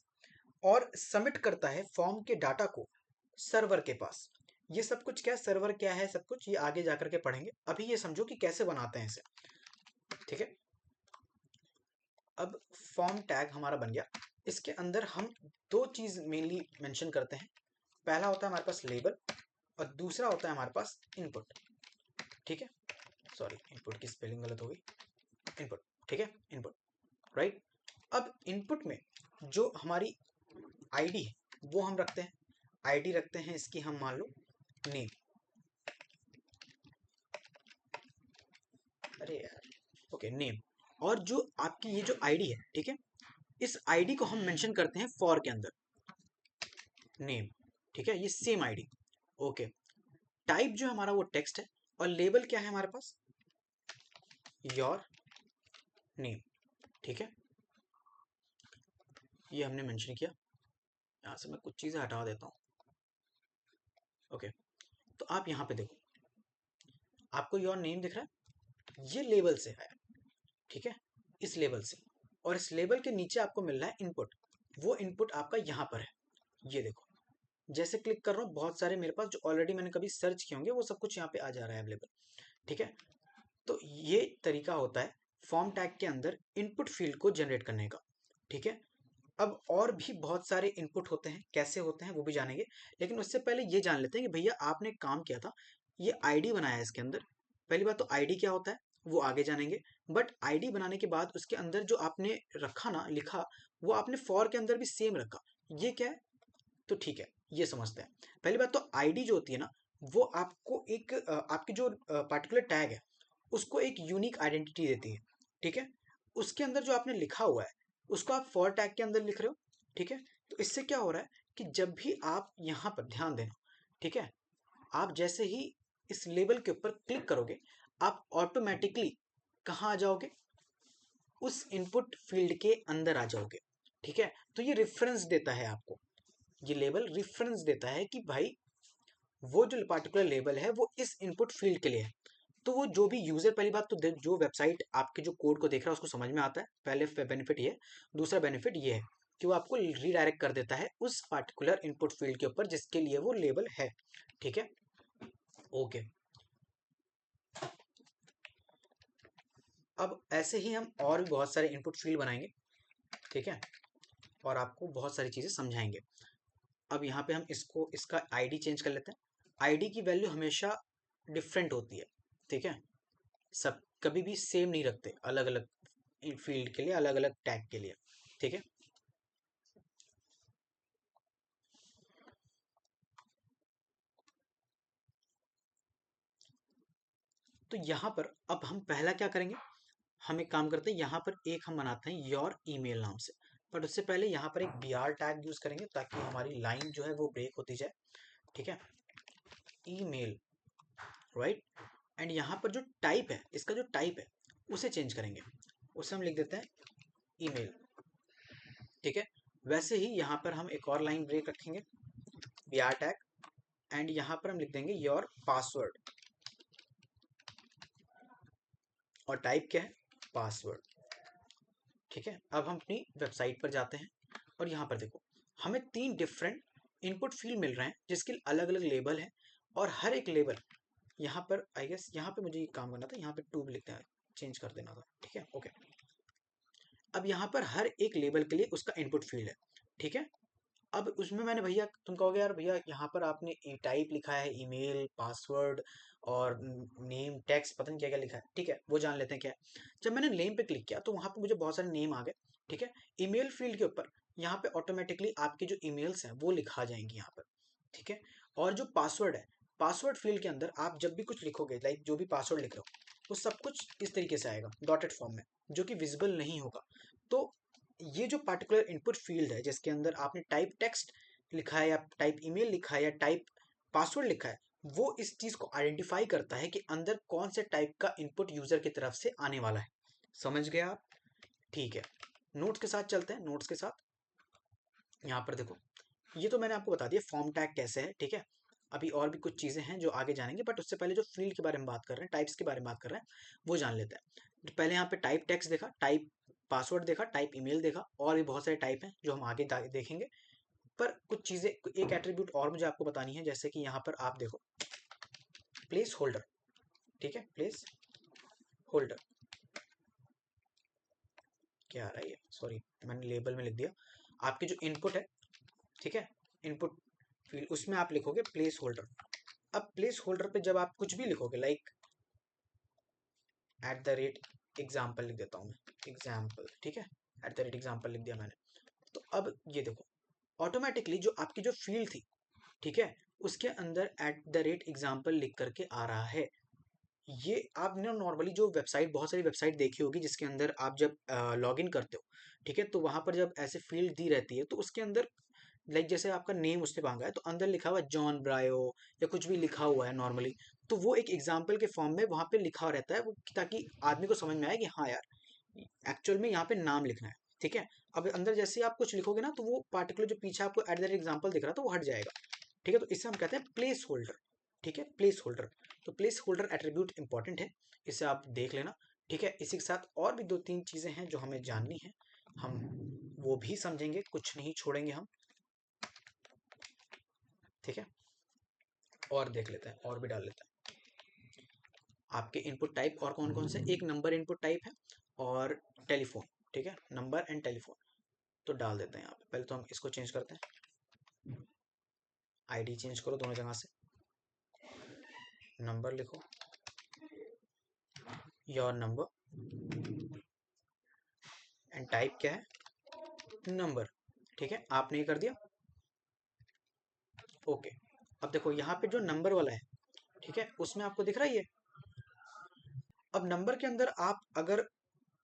और सबमिट करता है फॉर्म के डाटा को सर्वर के पास। ये सब कुछ क्या है, सर्वर क्या है, सब कुछ ये आगे जाकर के पढ़ेंगे। अभी ये समझो कि कैसे बनाते हैं इसे, ठीक है। अब फॉर्म टैग हमारा बन गया। इसके अंदर हम दो चीज मेनली मेंशन करते हैं। पहला होता है हमारे पास लेबल और दूसरा होता है हमारे पास इनपुट, ठीक है। सॉरी, इनपुट की स्पेलिंग गलत हो गई, इनपुट, ठीक है, इनपुट, राइट। अब इनपुट में जो हमारी आईडी है वो हम रखते हैं। आईडी रखते हैं इसकी हम, मान लो नेम, अरे यार, ओके, नेम। और जो आपकी ये जो आईडी है, ठीक है, इस आईडी को हम मेंशन करते हैं फॉर के अंदर, नेम, ठीक है, ये सेम आईडी, ओके। टाइप जो हमारा वो टेक्स्ट है और लेबल क्या है हमारे पास, योर नेम, ठीक है। ये हमने मेंशन किया। यहाँ से मैं कुछ चीजें हटा देता हूँ, ओके। तो आप यहाँ पे देखो, आपको योर नेम दिख रहा है, ये लेबल से है, ठीक है, इस लेबल से। और इस लेबल के नीचे आपको मिल रहा है इनपुट, वो इनपुट आपका यहाँ पर है। ये देखो, जैसे क्लिक कर रहा हूँ बहुत सारे मेरे पास जो ऑलरेडी मैंने कभी सर्च किए होंगे वो सब कुछ यहाँ पे आ जा रहा है अवेलेबल, ठीक है। तो ये तरीका होता है फॉर्म टैग के अंदर इनपुट फील्ड को जनरेट करने का, ठीक है। अब और भी बहुत सारे इनपुट होते हैं, कैसे होते हैं वो भी जानेंगे, लेकिन उससे पहले ये जान लेते हैं कि भैया आपने काम किया था, ये आईडी बनाया है इसके अंदर। पहली बात तो आईडी क्या होता है वो आगे जानेंगे, बट आईडी बनाने के बाद उसके अंदर जो आपने रखा ना, लिखा, वो आपने फॉर के अंदर भी सेम रखा, ये क्या है, तो ठीक है, ये समझते हैं। पहली बात तो आईडी जो होती है ना, वो आपको एक आपकी जो पार्टिकुलर टैग है उसको एक यूनिक आइडेंटिटी देती है, ठीक है। उसके अंदर जो आपने लिखा हुआ है उसको आप फॉर टैग के अंदर लिख रहे हो, ठीक है। तो इससे क्या हो रहा है कि जब भी आप यहाँ पर ध्यान देना, ठीक है, आप जैसे ही इस लेबल के ऊपर क्लिक करोगे आप ऑटोमेटिकली कहाँ आ जाओगे, उस इनपुट फील्ड के अंदर आ जाओगे, ठीक है। तो ये रेफरेंस देता है आपको, ये लेबल रेफरेंस देता है कि भाई वो जो पार्टिकुलर लेबल है वो इस इनपुट फील्ड के लिए है। तो वो जो भी यूजर, पहली बात तो जो वेबसाइट आपके जो कोड को देख रहा है उसको समझ में आता है, पहले बेनिफिट ये है। दूसरा बेनिफिट ये है कि वो आपको रीडायरेक्ट कर देता है उस पार्टिकुलर इनपुट फील्ड के ऊपर जिसके लिए वो लेबल है, ठीक है, ओके। अब ऐसे ही हम और भी बहुत सारे इनपुट फील्ड बनाएंगे, ठीक है, और आपको बहुत सारी चीजें समझाएंगे। अब यहाँ पे हम इसको, इसका आईडी चेंज कर लेते हैं। आईडी की वैल्यू हमेशा डिफरेंट होती है, ठीक है, सब कभी भी सेम नहीं रखते, अलग अलग फील्ड के लिए, अलग अलग टैग के लिए, ठीक है। तो यहाँ पर अब हम पहला क्या करेंगे, हम एक काम करते हैं, यहाँ पर एक हम बनाते हैं योर ईमेल नाम से, बट उससे पहले यहाँ पर एक br टैग यूज करेंगे ताकि हमारी लाइन जो है वो ब्रेक होती जाए, ठीक है। Email, right. एंड यहाँ पर जो टाइप है, इसका जो टाइप है उसे चेंज करेंगे, उसे हम लिख देते हैं ईमेल, ठीक है। वैसे ही यहाँ पर हम एक और लाइन ब्रेक रखेंगे, br टैग, एंड यहाँ पर हम लिख देंगे योर पासवर्ड, और टाइप क्या है, पासवर्ड, ठीक है। अब हम अपनी वेबसाइट पर जाते हैं और यहाँ पर देखो हमें 3 डिफरेंट इनपुट फील्ड मिल रहे हैं जिसके अलग अलग लेबल हैं, और हर एक लेबल यहाँ पर आई गेस यहाँ पे मुझे काम करना था, यहाँ पे 2 लिखते हैं, चेंज कर देना था, ठीक है, ओके। अब यहाँ पर हर एक लेबल के लिए उसका इनपुट फील्ड है, ठीक है। अब उसमें मैंने भैया, तुम कहोगे यार भैया यहाँ पर आपने टाइप लिखा है, ईमेल, पासवर्ड और नेम, टेक्स्ट, पता नहीं क्या क्या लिखा है, ठीक है, वो जान लेते हैं क्या है। जब मैंने नेम पे क्लिक किया तो वहाँ पे मुझे बहुत सारे नेम आ गए, ठीक है। ईमेल फील्ड के ऊपर यहाँ पे ऑटोमेटिकली आपकी जो ईमेल्स हैं वो लिखा जाएंगी यहाँ पर, ठीक है। और जो पासवर्ड है, पासवर्ड फील्ड के अंदर आप जब भी कुछ लिखोगे, लाइक जो भी पासवर्ड लिख रहे हो, वो सब कुछ इस तरीके से आएगा डॉटेड फॉर्म में, जो कि विजिबल नहीं होगा। तो ये जो पार्टिकुलर इनपुट फील्ड है जिसके अंदर आपने टाइप टेक्स्ट लिखा है या टाइप ईमेल लिखा है या टाइप पासवर्ड लिखा है, वो इस चीज को आइडेंटिफाई करता है कि अंदर कौन से टाइप का इनपुट यूजर की तरफ से आने वाला है। समझ गए आप? ठीक है, नोट्स के साथ चलते हैं। नोट्स के साथ यहाँ पर देखो, ये तो मैंने आपको बता दिया फॉर्म टैग कैसे है, ठीक है। अभी और भी कुछ चीजें हैं जो आगे जानेंगे, बट उससे पहले जो फील्ड के बारे में बात कर रहे हैं, टाइप्स के बारे में बात कर रहे हैं, वो जान लेते हैं। तो पहले यहाँ पे टाइप टेक्स्ट देखा, टाइप पासवर्ड देखा, टाइप ईमेल देखा, और भी बहुत सारे टाइप हैं जो हम आगे देखेंगे। पर कुछ चीजें, एक एट्रीब्यूट और मुझे आपको बतानी है, जैसे कि यहाँ पर आप देखो प्लेस होल्डर, ठीक है, प्लेस होल्डर, क्या आ रहा है ये, सॉरी मैंने लेबल में लिख दिया। आपकी जो इनपुट है, ठीक है, इनपुट फील्ड, उसमें आप लिखोगे प्लेस होल्डर। अब प्लेस होल्डर पे जब आप कुछ भी लिखोगे, लाइक @एग्जाम्पल लिख देता हूँ मैं, एग्जाम्पल, ठीक है, @एग्जाम्पल लिख दिया मैंने। तो अब ये देखो ऑटोमेटिकली जो आपकी जो फील्ड थी, ठीक है, उसके अंदर @एग्जाम्पल लिख करके आ रहा है। ये आपने नॉर्मली जो वेबसाइट, बहुत सारी वेबसाइट देखी होगी जिसके अंदर आप जब लॉग इन करते हो, ठीक है, तो वहां पर जब ऐसे फील्ड दी रहती है तो उसके अंदर, लाइक जैसे आपका नेम उसने मांगा है तो अंदर लिखा हुआ है जॉन ब्रायो या कुछ भी लिखा हुआ है नॉर्मली, तो वो एक एग्जाम्पल के फॉर्म में वहां पे लिखा रहता है वो, ताकि आदमी को समझ में आए कि हाँ यार एक्चुअल में यहाँ पे नाम लिखना है, ठीक है। अब अंदर जैसे ही आप कुछ लिखोगे ना तो वो पार्टिकुलर जो पीछे आपको एग्जाम्पल दिख रहा था वो हट जाएगा, ठीक है। तो इसे हम कहते हैं प्लेस होल्डर, ठीक है, प्लेस होल्डर। तो प्लेस होल्डर एट्रीब्यूट इंपॉर्टेंट है, इसे आप देख लेना, ठीक है। इसी के साथ और भी 2-3 चीजें हैं जो हमें जाननी है, हम वो भी समझेंगे, कुछ नहीं छोड़ेंगे हम, ठीक है। और देख लेते हैं, और भी डाल लेते हैं। आपके इनपुट टाइप और कौन कौन से, एक नंबर इनपुट टाइप है और टेलीफोन, ठीक है, नंबर एंड टेलीफोन। तो डाल देते हैं यहाँ पे, पहले तो हम इसको चेंज करते हैं, आईडी चेंज करो दोनों जगह से, नंबर लिखो, योर नंबर, एंड टाइप क्या है, नंबर, ठीक है। आपने ये कर दिया, ओके। अब देखो यहाँ पे जो नंबर वाला है, ठीक है, उसमें आपको दिख रहा है ये। अब नंबर के अंदर आप अगर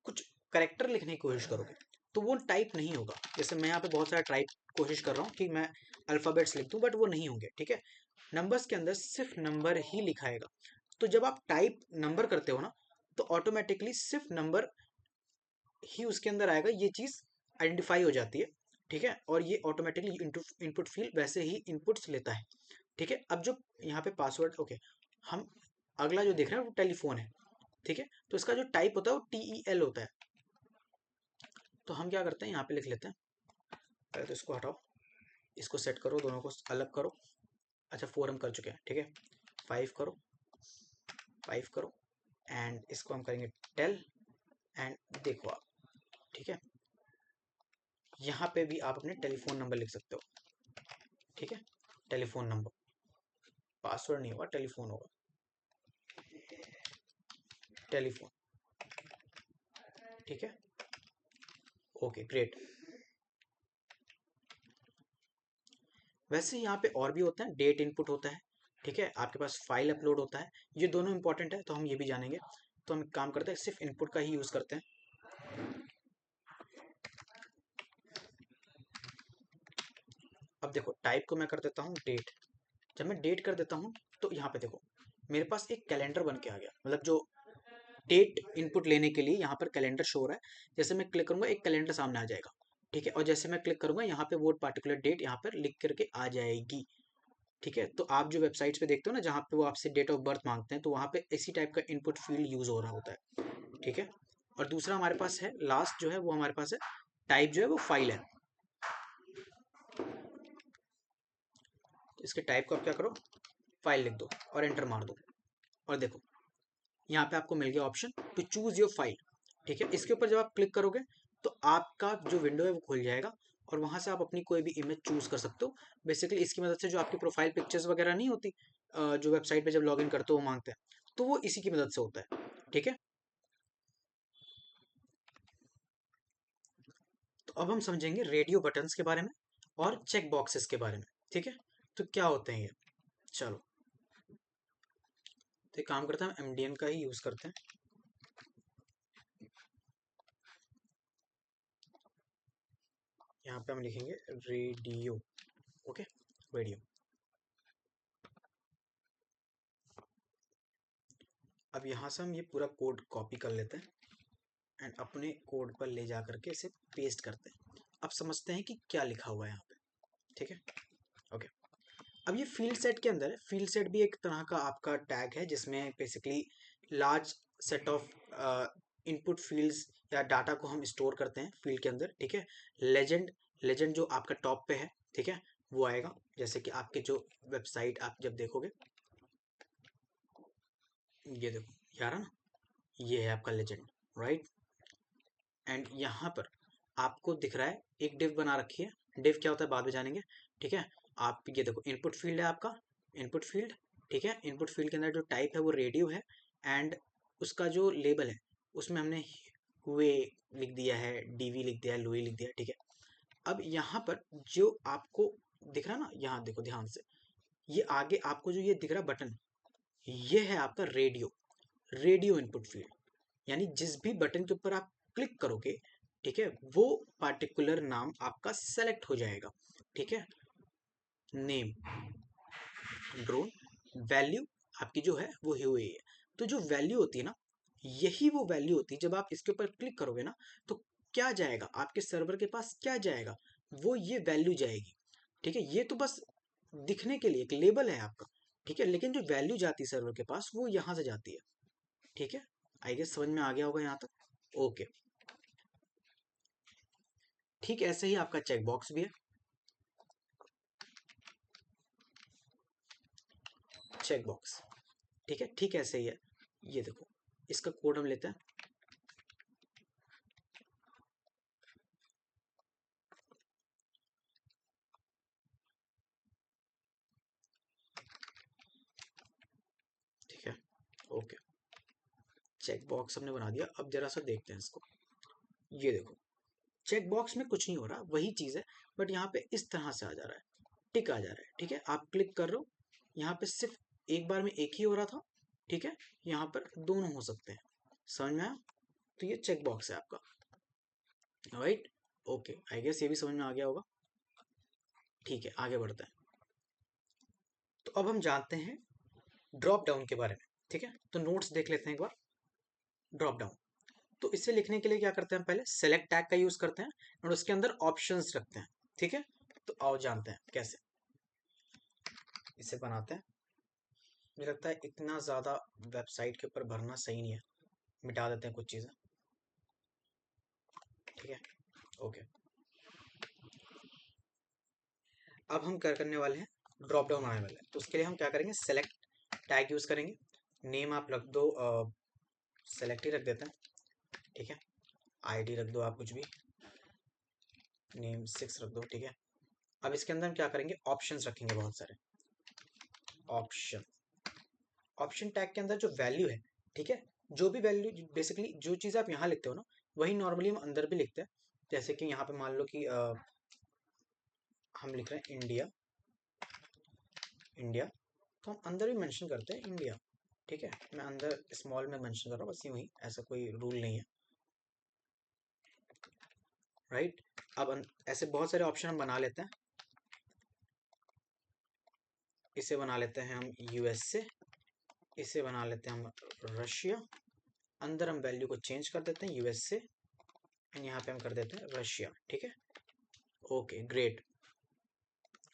कुछ करेक्टर लिखने की कोशिश करोगे तो वो टाइप नहीं होगा। जैसे मैं यहाँ पे बहुत सारा टाइप कोशिश कर रहा हूँ कि मैं अल्फ़ाबेट्स लिख दूँ, बट वो नहीं होंगे, ठीक है। नंबर्स के अंदर सिर्फ नंबर ही लिखा आएगा। तो जब आप टाइप नंबर करते हो ना तो ऑटोमेटिकली सिर्फ नंबर ही उसके अंदर आएगा, ये चीज़ आइडेंटिफाई हो जाती है, ठीक है। और ये ऑटोमेटिकली इनपुट फील्ड वैसे ही इनपुट्स लेता है, ठीक है। अब जो यहाँ पे पासवर्ड, ओके, हम अगला जो देख रहे हैं वो टेलीफोन है, ठीक है। तो इसका जो टाइप होता है वो TEL होता है। तो हम क्या करते हैं, यहाँ पे लिख लेते हैं, पहले तो इसको हटाओ, इसको सेट करो, दोनों को अलग करो। अच्छा 4 हम कर चुके हैं, ठीक है, 5 करो, 5 करो, एंड इसको हम करेंगे टेल, एंड देखो आप, ठीक है। यहाँ पे भी आप अपने टेलीफोन नंबर लिख सकते हो, ठीक है, टेलीफोन नंबर, पासवर्ड नहीं होगा, टेलीफोन होगा, टेलीफोन, ठीक है, ओके ग्रेट। वैसे यहाँ पे और भी होता है, डेट इनपुट होता है, ठीक है, आपके पास फाइल अपलोड होता है, ये दोनों इंपॉर्टेंट है तो हम ये भी जानेंगे। तो हम काम करते हैं सिर्फ इनपुट का ही यूज करते हैं। अब देखो टाइप को मैं कर देता हूँ डेट। जब मैं डेट कर देता हूँ तो यहाँ पे देखो मेरे पास एक कैलेंडर बन के आ गया, मतलब जो डेट इनपुट लेने के लिए यहाँ पर कैलेंडर शो हो रहा है। जैसे मैं क्लिक करूंगा एक कैलेंडर सामने आ जाएगा, ठीक है। और जैसे मैं क्लिक करूंगा यहाँ पे वो पार्टिकुलर डेट यहाँ पर लिख करके आ जाएगी, ठीक है। तो आप जो वेबसाइट्स पे देखते हो ना जहाँ पे वो आपसे डेट ऑफ बर्थ मांगते हैं, तो वहाँ पे इसी टाइप का इनपुट फील्ड यूज हो रहा होता है, ठीक है। और दूसरा हमारे पास है लास्ट जो है वो हमारे पास है टाइप जो है वो फाइल है। तो इसके टाइप को आप क्या करो, फाइल लिख दो और एंटर मार दो। और देखो यहाँ पे आपको मिल गया option to choose your file, ठीक है। इसके ऊपर जब आप क्लिक करोगे तो आपका जो विंडो है वो खुल जाएगा और वहां से आप अपनी कोई भी इमेज चूज कर सकते हो। बेसिकली इसकी मदद से जो आपकी प्रोफाइल पिक्चर्स वगैरह नहीं होती, जो वेबसाइट पे जब लॉगिन करते हो वो मांगते हैं, तो वो इसी की मदद से होता है, ठीक है। तो अब हम समझेंगे रेडियो बटन्स के बारे में और चेक बॉक्सेस के बारे में, ठीक है। तो क्या होते हैं ये, चलो तो एक काम करते हैं हम एमडीएन का ही यूज करते हैं। यहाँ पे हम लिखेंगे रेडियो, ओके, रेडियो। अब यहाँ से हम ये पूरा कोड कॉपी कर लेते हैं एंड अपने कोड पर ले जा करके इसे पेस्ट करते हैं। अब समझते हैं कि क्या लिखा हुआ है यहाँ पे, ठीक है, ओके। अब ये फील्ड सेट के अंदर है। फील्ड सेट भी एक तरह का आपका टैग है जिसमें basically large set of input fields या डाटा को हम स्टोर करते हैं फील्ड के अंदर, ठीक है। लेजेंड, लेजेंड जो आपका टॉप पे है, ठीक है, वो आएगा। जैसे कि आपके जो वेबसाइट आप जब देखोगे, ये देखो यार ना, ये है आपका लेजेंड, राइट। एंड यहाँ पर आपको दिख रहा है एक डिव बना रखी है। डिव क्या होता है बाद में जानेंगे, ठीक है। आप ये देखो इनपुट फील्ड है आपका, इनपुट फील्ड, ठीक है। इनपुट फील्ड के अंदर जो टाइप है वो रेडियो है एंड उसका जो लेबल है उसमें हमने हुए लिख दिया है, डीवी लिख दिया है, लुई लिख दिया है, ठीक है। अब यहाँ पर जो आपको दिख रहा है ना, यहाँ देखो ध्यान से, ये आगे आपको जो ये दिख रहा है बटन, ये है आपका रेडियो, रेडियो इनपुट फील्ड। यानी जिस भी बटन के ऊपर आप क्लिक करोगे, ठीक है, वो पार्टिकुलर नाम आपका सेलेक्ट हो जाएगा, ठीक है। नेम, ड्रोन, वैल्यू आपकी जो है वो हुई है। तो जो वैल्यू होती है ना, यही वो वैल्यू होती है, जब आप इसके ऊपर क्लिक करोगे ना तो क्या जाएगा आपके सर्वर के पास, क्या जाएगा, वो ये वैल्यू जाएगी, ठीक है। ये तो बस दिखने के लिए एक लेबल है आपका, ठीक है, लेकिन जो वैल्यू जाती है सर्वर के पास वो यहाँ से जाती है, ठीक है। आई गेस समझ में आ गया होगा यहाँ तक, ओके। ठीक ऐसे ही आपका चेक बॉक्स भी है, चेक बॉक्स, ठीक है, ठीक ऐसे ही है। ये देखो इसका कोड हम लेते हैं, ठीक है, ओके। चेक बॉक्स हमने बना दिया। अब जरा सा देखते हैं इसको, ये देखो चेक बॉक्स में कुछ नहीं हो रहा, वही चीज है, बट यहाँ पे इस तरह से आ जा रहा है, टिक आ जा रहा है, ठीक है। आप क्लिक कर रहे हो, यहाँ पे सिर्फ एक बार में एक ही हो रहा था, ठीक है, यहाँ पर दोनों हो सकते हैं, समझ में आया। तो ये चेक बॉक्स है आपका, राइट, ओके। आई गेस ये भी समझ में आ गया होगा, ठीक है, आगे बढ़ते हैं। तो अब हम जानते हैं ड्रॉप डाउन के बारे में, ठीक है। तो नोट्स देख लेते हैं एक बार। ड्रॉप डाउन, तो इसे लिखने के लिए क्या करते हैं, पहले सेलेक्ट टैग का यूज करते हैं और उसके अंदर ऑप्शंस रखते हैं, ठीक है। तो आओ जानते हैं कैसे इसे बनाते हैं। मुझे लगता है इतना ज़्यादा वेबसाइट के ऊपर भरना सही नहीं है, मिटा देते हैं कुछ चीज़ें, ठीक है, ओके। अब हम क्या करने वाले हैं, ड्रॉप डाउन आने वाले हैं। तो उसके लिए हम क्या करेंगे, सेलेक्ट टैग यूज़ करेंगे। नेम आप रख दो, सेलेक्ट ही रख देते हैं, ठीक है। आईडी रख दो आप कुछ भी, नेम 6 रख दो, ठीक है। अब इसके अंदर हम क्या करेंगे, ऑप्शंस रखेंगे बहुत सारे, ऑप्शन, ऑप्शन टैग के अंदर जो वैल्यू है, ठीक है, जो भी वैल्यू बेसिकली जो चीज़ आप यहाँ लिखते हो ना, वही नॉर्मली हम अंदर भी लिखते हैं। जैसे कि यहाँ पे मान लो कि हम लिख रहे हैं इंडिया, इंडिया, तो हम अंदर भी मेंशन करते हैं इंडिया, ठीक है, मैं अंदर स्मॉल में मेंशन कर रहा हूँ बस यूं ही, ऐसा कोई रूल नहीं है, राइट। अब ऐसे बहुत सारे ऑप्शन हम बना लेते हैं। इसे बना लेते हैं हम यूएसए, इसे बना लेते हैं हम रशिया, अंदर हम वैल्यू को चेंज कर देते हैं यूएसए एंड यहाँ पे हम कर देते हैं रशिया, ठीक है। Okay great.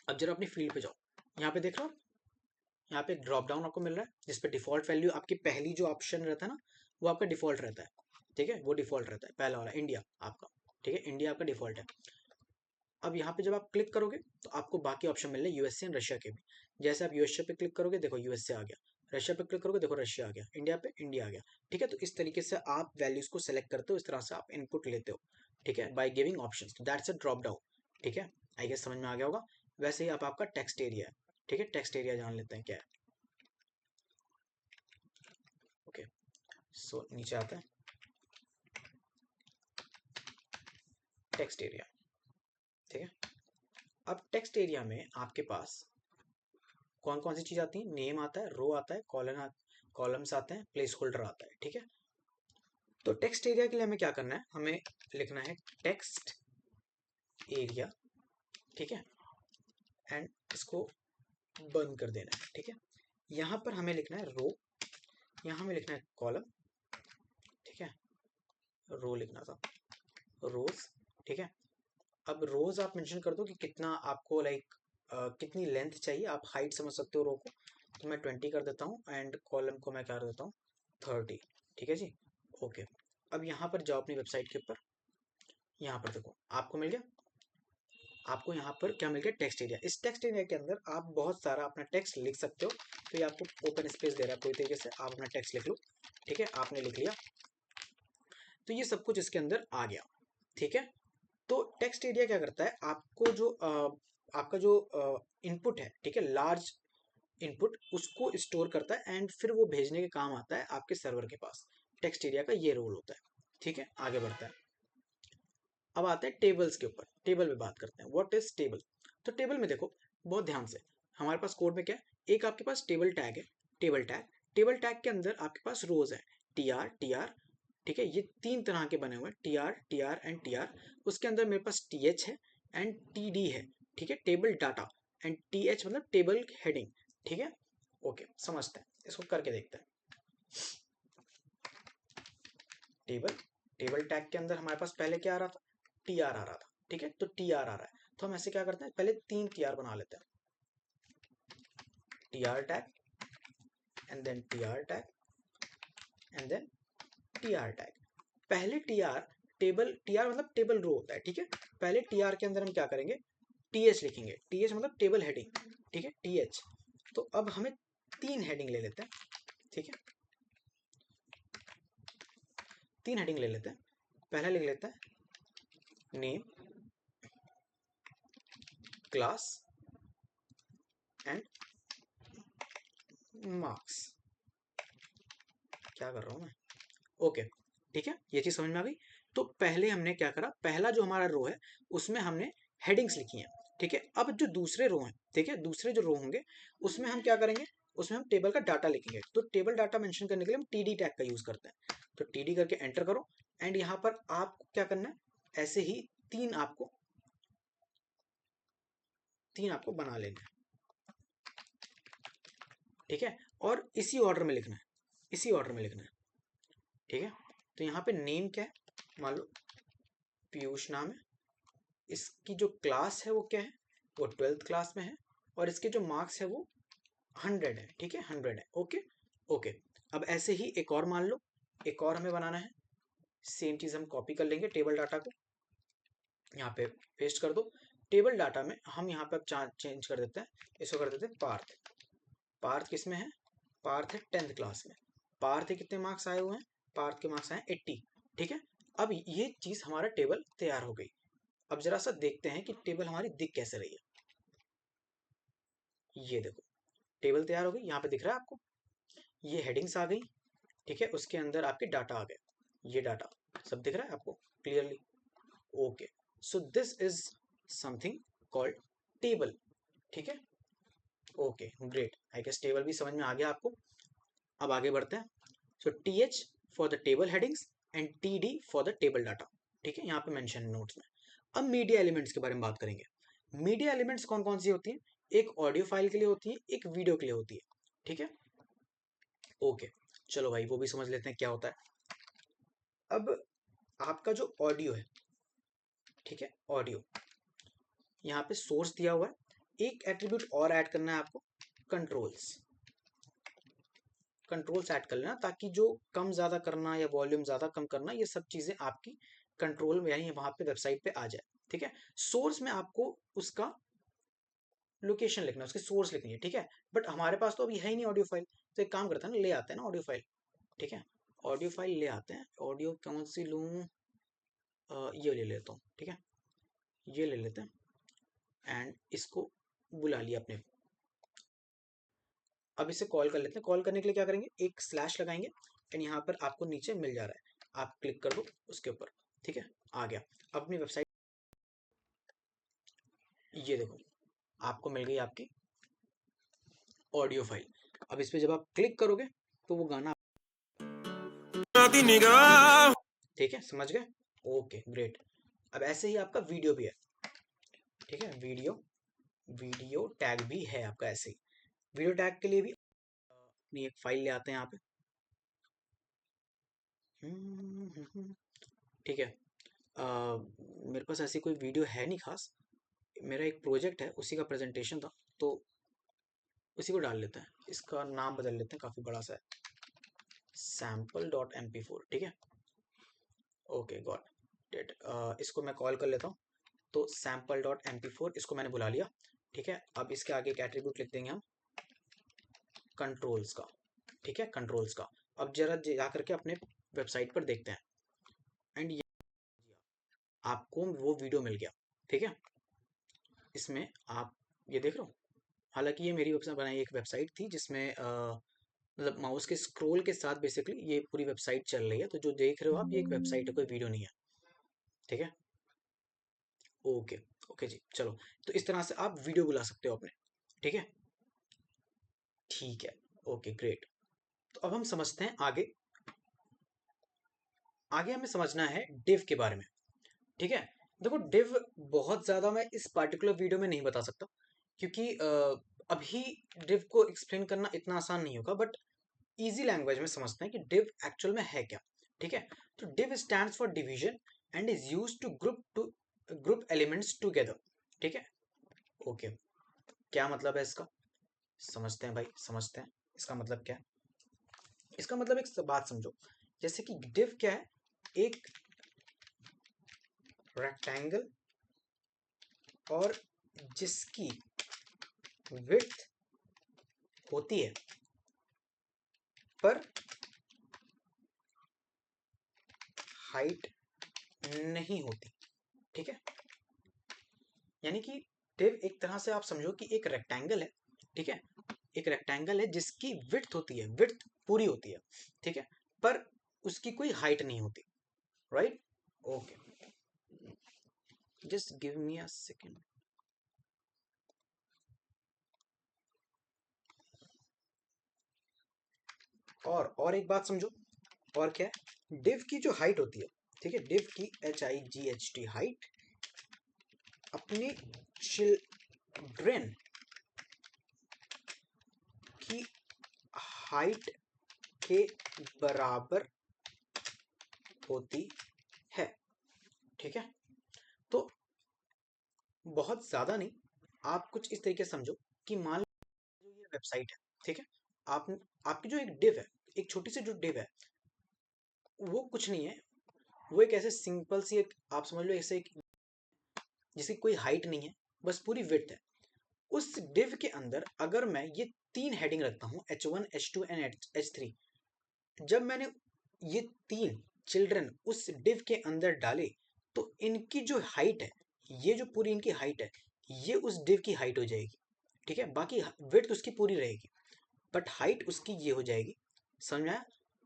अब जरा अपनी फील्ड पे जाओ, यहाँ पे देख रहे हो, यहाँ पे ड्रॉप डाउन आपको मिल रहा है जिसपे डिफॉल्ट वैल्यू आपकी पहली जो ऑप्शन रहता है ना वो आपका डिफॉल्ट रहता है, ठीक है, वो डिफॉल्ट रहता है पहला वाला इंडिया आपका, ठीक है, इंडिया आपका डिफॉल्ट है। अब यहाँ पे जब आप क्लिक करोगे तो आपको बाकी ऑप्शन मिल रहे हैं यूएसए एंड रशिया के भी। जैसे आप यूएसए पे क्लिक करोगे देखो यूएसए आ गया, रशिया पे क्लिक करोगे देखो रशिया आ गया, इंडिया पे इंडिया आ गया, ठीक है। तो इस तरीके से आप वैल्यूज को सेलेक्ट करते हो, इस तरह से आप इनपुट लेते हो, ठीक है, by giving options, that's a drop down, ठीक है। आई गेस समझ में आ गया होगा। वैसे ही आप आपका टेक्स्ट एरिया है, ठीक है, टेक्स्ट एरिया जान लेते हैं क्या है। ओके सो नीचे आता है टेक्स्ट एरिया, ठीक है। अब टेक्स्ट एरिया में आपके पास कौन कौन सी चीज आती है, नेम आता है, रो आता है, कॉलम्स आते हैं, प्लेस होल्डर आता है, ठीक है। तो टेक्स्ट एरिया के लिए हमें क्या करना है, हमें लिखना है टेक्स्ट एरिया, ठीक है, एंड इसको बंद कर देना है, ठीक है। यहाँ पर हमें लिखना है रो, यहाँ हमें लिखना है कॉलम, ठीक है, रो लिखना था, रोज, ठीक है। अब रोज आप मेंशन कर दो कि कितना आपको लाइक कितनी लेंथ चाहिए, आप हाइट समझ सकते हो रो को, तो मैं 20 कर देता हूँ एंड कॉलम को मैं क्या कर देता हूँ 30, ठीक है जी। ओके अब यहाँ पर जाओ अपनी वेबसाइट के ऊपर, यहाँ पर देखो आपको मिल गया, आपको यहाँ पर क्या मिल गया, टेक्स्ट एरिया। इस टेक्स्ट एरिया के अंदर आप बहुत सारा अपना टेक्स्ट लिख सकते हो, तो ये आपको ओपन स्पेस दे रहा है पूरी तरीके से, आप अपना टेक्स्ट लिख लो, ठीक है, आपने लिख लिया, तो ये सब कुछ इसके अंदर आ गया, ठीक है। तो टेक्स्ट एरिया क्या करता है, आपको जो आपका जो इनपुट है, ठीक है, लार्ज इनपुट उसको स्टोर करता है एंड फिर वो भेजने के काम आता है आपके सर्वर के पास। टेक्स्ट एरिया का ये रोल होता है, ठीक है, आगे बढ़ता है। अब आते हैं टेबल्स के ऊपर, टेबल में बात करते हैं, व्हाट इज टेबल। तो टेबल में देखो बहुत ध्यान से, हमारे पास कोड में क्या है, एक आपके पास टेबल टैग है, टेबल टैग के अंदर आपके पास रोज है, टी आर, ठीक है, ये तीन तरह के बने हुए हैं, T are and T R. उसके अंदर मेरे पास टी एच है एंड टी डी है, ठीक है, table data, and T H मतलब टेबल हेडिंग, ठीक है। ओके समझते हैं, इसको करके देखते हैं। टेबल टेबल टैग के अंदर हमारे पास पहले क्या आ रहा था, टी आर आ रहा था, ठीक है, तो टी आर आ रहा है, तो हम ऐसे क्या करते हैं, पहले तीन टी आर बना लेते हैं, T R tag and then T R tag and then T R tag. पहले टी आर, टी आर मतलब टेबल रो होता है, ठीक है। पहले टी आर के अंदर हम क्या करेंगे, टी एच लिखेंगे, टी एच मतलब टेबल हेडिंग, ठीक है, टी एच। तो अब हमें तीन हेडिंग ले लेते हैं, ठीक है, तीन हेडिंग ले लेते हैं। पहला लिख लेते हैं नेम, क्लास एंड मार्क्स। क्या कर रहा हूँ मैं, ओके ठीक है, ये चीज समझ में आ गई। तो पहले हमने क्या करा, पहला जो हमारा रो है उसमें हमने हेडिंग्स लिखी हैं, ठीक है। अब जो दूसरे रो हैं, ठीक है, दूसरे जो रो होंगे उसमें हम क्या करेंगे, उसमें हम टेबल का डाटा लिखेंगे। तो टेबल डाटा मेंशन करने के लिए हम टीडी टैग का यूज करते हैं, तो टीडी करके एंटर करो एंड यहाँ पर आपको क्या करना है, ऐसे ही तीन आपको बना लेना है, ठीक है, और इसी ऑर्डर में लिखना है, इसी ऑर्डर में लिखना है, ठीक है। तो यहाँ पे नेम क्या है, मान लो पीयूष नाम है, इसकी जो क्लास है वो क्या है, वो 12th क्लास में है, और इसके जो मार्क्स है वो 100 है, ठीक है, 100 है, ओके ओके। अब ऐसे ही एक और मान लो, एक और हमें बनाना है, सेम चीज हम कॉपी कर लेंगे टेबल डाटा को, यहाँ पे पेस्ट कर दो। टेबल डाटा में हम यहाँ पे अब चेंज कर देते हैं, इसको कर देते हैं पार्थ। पार्थ किस में है, पार्थ है 10th क्लास में। पार्थ के कितने मार्क्स आए हुए हैं, पार्थ के मार्क्स आए 80, ठीक है। अब ये चीज हमारा टेबल तैयार हो गई। अब जरा सा देखते हैं कि टेबल हमारी दिख कैसे रही है। ये देखो टेबल तैयार हो गई, यहाँ पे दिख रहा है आपको, ये हेडिंग्स आ गई, ठीक है, उसके अंदर आपके डाटा आ गए, ये डाटा सब दिख रहा है आपको clearly, okay. So this is something called table, ठीक है, okay great. I guess table भी समझ में आ गया आपको। अब आगे बढ़ते हैं। सो TH for the table headings and TD for the table data, ठीक है, यहाँ पे मेंशन है नोट्स में। अब मीडिया एलिमेंट्स के बारे में बात करेंगे। मीडिया एलिमेंट्स कौन कौन सी होती हैं? एक ऑडियो फाइल के लिए होती है, एक वीडियो के लिए होती है, ठीक है। ओके, चलो भाई वो भी समझ लेते हैं क्या होता है। अब आपका जो ऑडियो है, ठीक है, ऑडियो, यहाँ पे सोर्स दिया हुआ है, एक एट्रीब्यूट और ऐड करना है आपको, कंट्रोल्स। कंट्रोल्स ऐड कर लेना ताकि जो कम ज़्यादा करना या वॉल्यूम ज़्यादा कम करना, ये सब चीज़ें आपकी कंट्रोल में यानी वहाँ पे वेबसाइट पे आ जाए, ठीक है। सोर्स में आपको उसका लोकेशन लिखना है, उसकी सोर्स लिखनी है, ठीक है। बट हमारे पास तो अभी है ही नहीं ऑडियो फाइल, तो एक काम करते हैं ना, ले आते हैं ना ऑडियो फाइल, ठीक है। ऑडियो फाइल ले आते हैं। ऑडियो कौन सी लूँ? ये ले लेता हूँ, ठीक है, ये ले लेते हैं एंड इसको बुला लिया अपने। अब इसे कॉल कर लेते हैं। कॉल करने के लिए क्या करेंगे, एक स्लैश लगाएंगे एंड यहाँ पर आपको नीचे मिल जा रहा है, आप क्लिक कर दो उसके ऊपर, ठीक है, आ गया। अपनी वेबसाइट, ये देखो आपको मिल गई आपकी ऑडियो फाइल। अब इस पर जब आप क्लिक करोगे तो वो गाना, ठीक है, समझ गए? Okay great. अब ऐसे ही आपका वीडियो भी है, ठीक है, वीडियो टैग भी है आपका ऐसे ही। वीडियो टैग के लिए भी अपनी एक फाइल ले आते हैं यहाँ पे, ठीक है। मेरे पास ऐसी कोई वीडियो है नहीं खास, मेरा एक प्रोजेक्ट है उसी का प्रेजेंटेशन था, तो उसी को डाल लेते हैं। इसका नाम बदल लेते हैं, काफ़ी बड़ा सा है, sample.mp4, ठीक है। Okay got it. इसको मैं कॉल कर लेता हूँ। तो sample.mp4 इसको मैंने बुला लिया, ठीक है। अब इसके आगे एक एट्रीब्यूट लिख देंगे हम, कंट्रोल्स का, ठीक है, कंट्रोल्स का। अब जरा जा करके अपने वेबसाइट पर देखते हैं एंड आपको वो वीडियो मिल गया, ठीक है। इसमें आप ये देख रहे हो, हालांकि ये मेरी वेबसाइट बनाई एक वेबसाइट थी जिसमें मतलब माउस के स्क्रॉल के साथ बेसिकली ये पूरी वेबसाइट चल रही है, तो जो देख रहे हो आप ये एक वेबसाइट है, कोई वीडियो नहीं है, ठीक है। ओके ओके जी, चलो। तो इस तरह से आप वीडियो बुला सकते हो अपने, ठीक है, ठीक है। Okay great. तो अब हम समझते हैं आगे। आगे हमें समझना है डिव के बारे में, ठीक है। देखो डिव बहुत ज़्यादा मैं इस पार्टिकुलर वीडियो में नहीं बता सकता, क्योंकि अभी डिव को एक्सप्लेन करना इतना आसान नहीं होगा, बट इजी लैंग्वेज में समझते हैं कि डिव एक्चुअल में है क्या, ठीक है। तो div stands for division and is used to group elements together, ठीक है। ओके, क्या मतलब है इसका? समझते हैं भाई, समझते हैं इसका मतलब क्या है। इसका मतलब एक बात समझो, जैसे कि डिव क्या है, एक रेक्टेंगल और जिसकी विड्थ होती है पर हाइट नहीं होती, ठीक है। यानी कि डिव एक तरह से आप समझो कि एक रेक्टेंगल है, ठीक है, एक रेक्टेंगल है जिसकी विड्थ होती है, विड्थ पूरी होती है, ठीक है, पर उसकी कोई हाइट नहीं होती, right. Okay, just give me a second. और एक बात समझो, और क्या है, डिव की जो हाइट होती है, ठीक है, डिव की HIGHT हाइट अपने चिल्ड्रेन की हाइट के बराबर होती है, ठीक है। तो बहुत ज़्यादा नहीं, आप कुछ इस तरीके से समझो कि मान लो जो ये वेबसाइट है, ठीक है, आप आपकी जो एक डिव है, एक छोटी सी जो डिव है, वो कुछ नहीं है, वो एक ऐसे सिंपल सी एक, आप समझ लो ऐसे एक, जिसकी कोई हाइट नहीं है, बस पूरी विड्थ है। उस डिव के अंदर अगर मैं ये 3 हेडिंग रखता हूँ, H1 H2 एंड H3, जब मैंने ये 3 चिल्ड्रन उस डिव के अंदर डाले, तो इनकी जो हाइट है, ये जो पूरी इनकी हाइट है, ये उस डिव की हाइट हो जाएगी, ठीक है। बाकी विड्थ उसकी पूरी रहेगी, बट हाइट उसकी ये हो जाएगी, समझ में आया?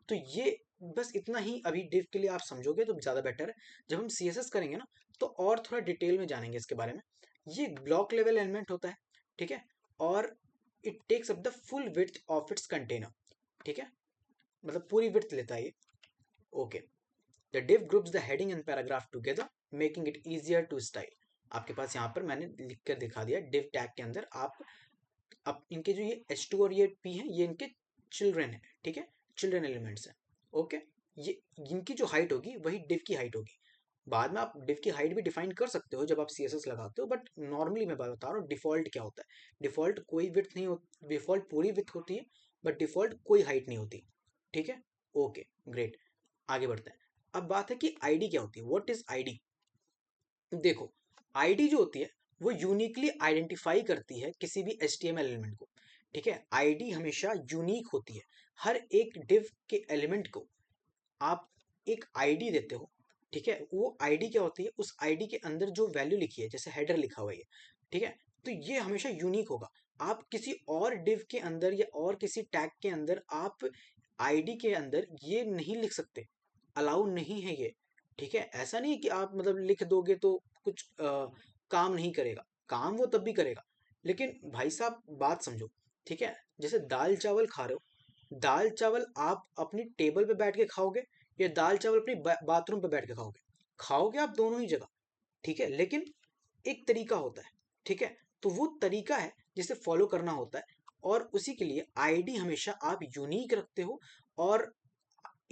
तो ये बस इतना ही अभी डिव के लिए आप समझोगे तो ज़्यादा बेटर है। जब हम CSS करेंगे ना, तो और थोड़ा डिटेल में जानेंगे इसके बारे में। ये ब्लॉक लेवल एलिमेंट होता है, ठीक है, और it takes up the full width of its container, ठीक है। मतलब पूरी विड्थ लेता है ये। Okay, the div groups the heading and paragraph together making it easier to style। आपके पास यहाँ पर मैंने लिख कर दिखा दिया div टैग के अंदर आप अब इनके जो ये h2 और ये p है ये इनके चिल्ड्रन है, ठीक है, चिल्ड्रन एलिमेंट्स हैं। ओके, ये इनकी जो हाइट होगी वही div की हाइट होगी। बाद में आप div की हाइट भी डिफाइन कर सकते हो जब आप css लगाते हो, बट नॉर्मली मैं बता रहा हूँ डिफॉल्ट क्या होता है। डिफॉल्ट कोई विड्थ नहीं होती, डिफॉल्ट पूरी विड्थ होती है, बट डिफॉल्ट कोई हाइट नहीं होती, ठीक है। ओके ग्रेट, आगे बढ़ते हैं। अब बात है कि आईडी क्या होती है, व्हाट इज आईडी। देखो, आईडी जो होती है वो यूनिकली आइडेंटिफाई करती है किसी भी HTML एलिमेंट को, ठीक है। आईडी हमेशा यूनिक होती है। हर एक div के एलिमेंट को आप एक आईडी देते हो, ठीक है। वो आईडी क्या होती है, उस आईडी के अंदर जो वैल्यू लिखी है, जैसे हेडर लिखा हुआ है, ठीक है, तो ये हमेशा यूनिक होगा। आप किसी और div के अंदर या और किसी टैग के अंदर आप आईडी के अंदर ये नहीं लिख सकते, अलाउ नहीं है ये, ठीक है। ऐसा नहीं है कि आप मतलब लिख दोगे तो कुछ काम नहीं करेगा, काम वो तब भी करेगा। लेकिन भाई साहब बात समझो, ठीक है, जैसे दाल चावल खा रहे हो, दाल चावल आप अपनी टेबल पे बैठ के खाओगे या दाल चावल अपनी बाथरूम पे बैठ के खाओगे, खाओगे आप दोनों ही जगह, ठीक है। लेकिन एक तरीका होता है, ठीक है, तो वो तरीका है जिसे फॉलो करना होता है, और उसी के लिए आईडी हमेशा आप यूनिक रखते हो। और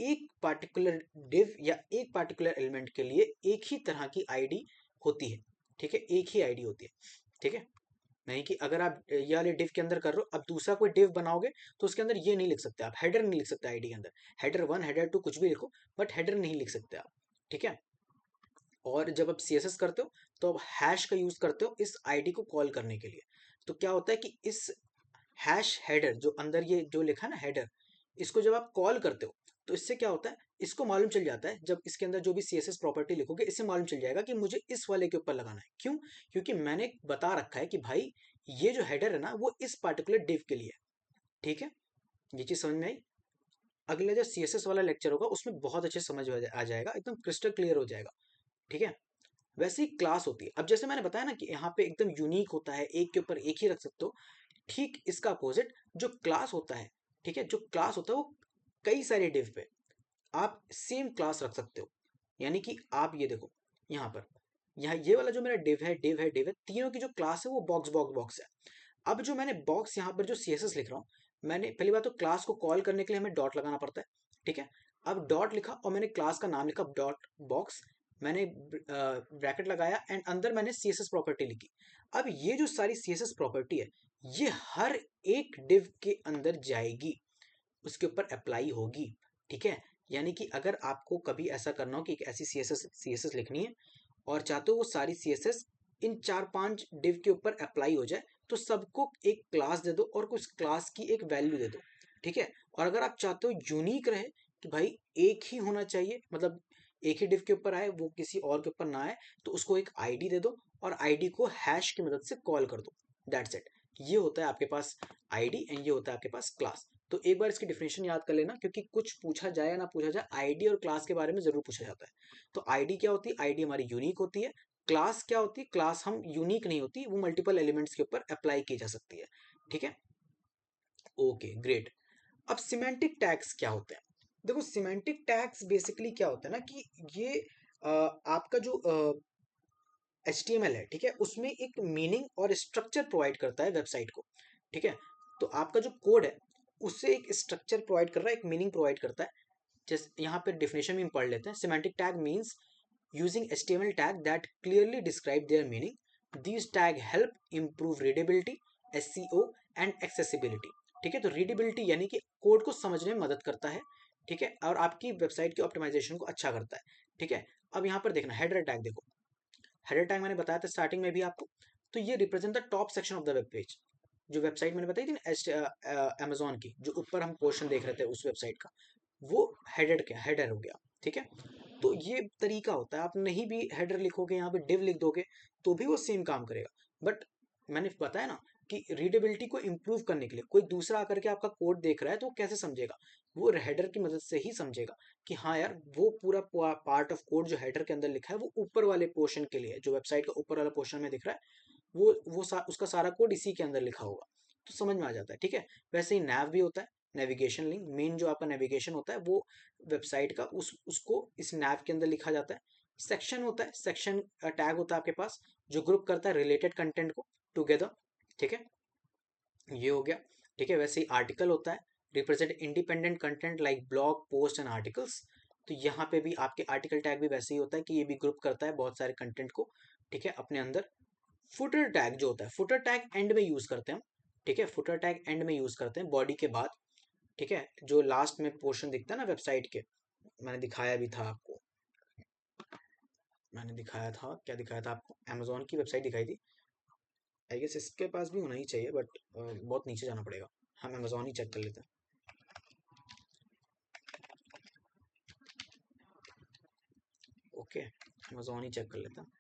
एक पार्टिकुलर डिव या एक पार्टिकुलर एलिमेंट के लिए एक ही तरह की आईडी होती है, ठीक है, एक ही आईडी होती है, ठीक है। नहीं कि अगर आप ये वाले डिव के अंदर कर रहे हो, अब दूसरा कोई डिव बनाओगे तो उसके अंदर ये नहीं लिख सकते आप, हेडर नहीं लिख सकते आईडी के अंदर, हेडर 1 हेडर 2 कुछ भी लिखो, बट हेडर नहीं लिख सकते आप, ठीक है। और जब आप CSS करते हो तो आप हैश का यूज करते हो इस आईडी को कॉल करने के लिए। तो क्या होता है कि इस हैश हेडर जो अंदर ये जो लिखा है ना हेडर, इसको जब आप कॉल करते हो तो इससे क्या होता है, इसको मालूम चल जाता है, जब इसके अंदर जो भी CSS प्रॉपर्टी लिखोगे इससे मालूम चल जाएगा कि मुझे इस वाले के ऊपर लगाना है। क्यों? क्योंकि मैंने बता रखा है कि भाई ये जो हेडर है ना वो इस पार्टिकुलर डिव के लिए है, ठीक है। ये चीज समझ में आई। अगला जो CSS वाला लेक्चर होगा उसमें बहुत अच्छे समझ आ जाएगा, एकदम क्रिस्टल क्लियर हो जाएगा, ठीक है। वैसे ही क्लास होती है। अब जैसे मैंने बताया ना कि यहाँ पे एकदम यूनिक होता है, एक के ऊपर एक ही रख सकते हो, ठीक इसका अपोजिट जो क्लास होता है, ठीक है, जो क्लास होता है वो कई सारे डिव पे आप सेम क्लास रख सकते हो। यानी कि आप ये देखो यहाँ पर, यहाँ ये वाला जो मेरा डिव है, डिव है, डिव है, तीनों की जो क्लास है वो बॉक्स बॉक्स बॉक्स है। अब जो मैंने बॉक्स यहाँ पर जो CSS लिख रहा हूँ, मैंने पहली बात तो क्लास को कॉल करने के लिए हमें डॉट लगाना पड़ता है, ठीक है। अब डॉट लिखा और मैंने क्लास का नाम लिखा डॉट बॉक्स, मैंने ब्रैकेट लगाया एंड अंदर मैंने CSS प्रॉपर्टी लिखी। अब ये जो सारी CSS प्रॉपर्टी है ये हर एक डिव के अंदर जाएगी, उसके ऊपर अप्लाई होगी, ठीक है। यानी कि अगर आपको कभी ऐसा करना हो कि एक ऐसी CSS लिखनी है और चाहते हो वो सारी CSS इन 4-5 डिव के ऊपर अप्लाई हो जाए, तो सबको एक क्लास दे दो और उस क्लास की एक वैल्यू दे दो, ठीक है। और अगर आप चाहते हो यूनिक रहे कि भाई एक ही होना चाहिए, मतलब एक ही डिव के ऊपर आए वो किसी और के ऊपर ना आए, तो उसको एक आईडी दे दो और आईडी को हैश की मदद से कॉल कर दो, दैट्स इट। ये होता है आपके पास आईडी एंड ये होता है आपके पास क्लास। तो एक बार इसकी डिफिनेशन याद कर लेना, क्योंकि कुछ पूछा जाए या ना पूछा जाए आईडी और क्लास के बारे में जरूर पूछा जाता है। तो आईडी क्या होती है, आईडी हमारी यूनिक होती है। क्लास क्या होती है, क्लास हम यूनिक नहीं होती, वो मल्टीपल एलिमेंट्स के ऊपर अप्लाई की जा सकती है, ठीक है। Okay great. अब सिमेंटिक टैग्स क्या होते हैं। देखो सिमेंटिक टैग्स बेसिकली क्या होता है ना कि ये आपका जो HTML है, ठीक है, उसमें एक मीनिंग और स्ट्रक्चर प्रोवाइड करता है वेबसाइट को, ठीक है। तो आपका जो कोड है उससे एक स्ट्रक्चर प्रोवाइड कर रहा है, एक मीनिंग प्रोवाइड करता है। जैसे यहाँ पे डिफिनेशन भी हम पढ़ लेते हैं। Semantic tag means using HTML tag that clearly describe their meaning. These tag help improve readability, SEO and accessibility, ठीक है। तो रीडेबिलिटी यानी कि कोड को समझने में मदद करता है, ठीक है, और आपकी वेबसाइट की ऑप्टिमाइजेशन को अच्छा करता है, ठीक है। अब यहाँ पर देखना हेडर टैग, देखो हेडर टैग मैंने बताया था स्टार्टिंग में भी आपको, तो ये represent the top section of the web page. जो वेबसाइट मैंने बताई थी ना अमेजोन की, जो ऊपर हम पोर्शन देख रहे थे उस वेबसाइट का, वो हेडर क्या हेडर हो गया, ठीक है। तो ये तरीका होता है, आप नहीं भी हेडर लिखोगे यहाँ पे डिव लिख दोगे तो भी वो सेम काम करेगा। बट मैंने बताया ना कि रीडेबिलिटी को इम्प्रूव करने के लिए कोई दूसरा आकर के आपका कोड देख रहा है तो वो कैसे समझेगा, वो हेडर की मदद से ही समझेगा कि हाँ यार वो पूरा पार्ट ऑफ कोड जो हेडर के अंदर लिखा है वो ऊपर वाले पोर्शन के लिए, जो वेबसाइट का ऊपर वाला पोर्शन में दिख रहा है उसका सारा कोड इसी के अंदर लिखा होगा, तो समझ में आ जाता है, ठीक है। वैसे ही नैव भी होता है। नेविगेशन लिंक, मेन जो आपका नेविगेशन होता है वो वेबसाइट का, उसको इस नैव के अंदर लिखा जाता है। सेक्शन होता है, सेक्शन टैग होता है आपके पास जो ग्रुप करता है रिलेटेड कंटेंट को टुगेदर, ठीक है, ये हो गया। ठीक है, वैसे ही आर्टिकल होता है, represent independent content like blog post and articles. तो यहाँ पे भी आपके आर्टिकल टैग भी वैसे ही होता है कि ये भी ग्रुप करता है बहुत सारे कंटेंट को, ठीक है, अपने अंदर। फुटर टैग जो होता है, फुटर टैग एंड में यूज करते हैं हम, ठीक है, फुटर टैग एंड में यूज करते हैं बॉडी के बाद, ठीक है, जो लास्ट में पोर्शन दिखता है ना वेबसाइट के, मैंने दिखाया भी था आपको, मैंने दिखाया था, क्या दिखाया था आपको, अमेजोन की वेबसाइट दिखाई थी, आई गेस इसके पास भी होना ही चाहिए, बट बहुत नीचे जाना पड़ेगा, हम अमेजोन ही चेक कर लेते हैं। ओके, अमेजोन ही चेक कर लेते हैं।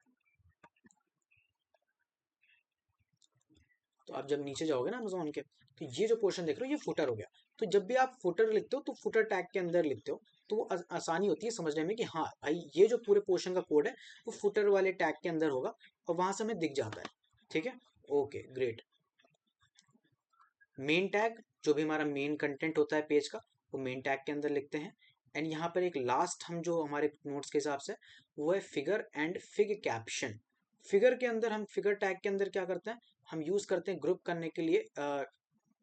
तो आप जब नीचे जाओगे ना अमेजोन के, तो ये जो पोर्शन देख रहे हो ये फुटर हो गया। तो जब भी आप फुटर लिखते हो तो फुटर टैग के अंदर लिखते हो, तो वो आसानी होती है समझने में कि हाँ भाई ये जो पूरे पोर्शन का कोड है वो फुटर वाले टैग के अंदर होगा, और वहां से हमें दिख जाता है, ठीक है। Okay great. मेन टैग, जो भी हमारा मेन कंटेंट होता है पेज का, वो मेन टैग के अंदर लिखते हैं। एंड यहाँ पर एक लास्ट हम जो हमारे नोट्स के हिसाब से, वो है figure and fig caption. Figure के अंदर हम, फिगर टैग के अंदर क्या करते हैं, हम यूज करते हैं ग्रुप करने के लिए,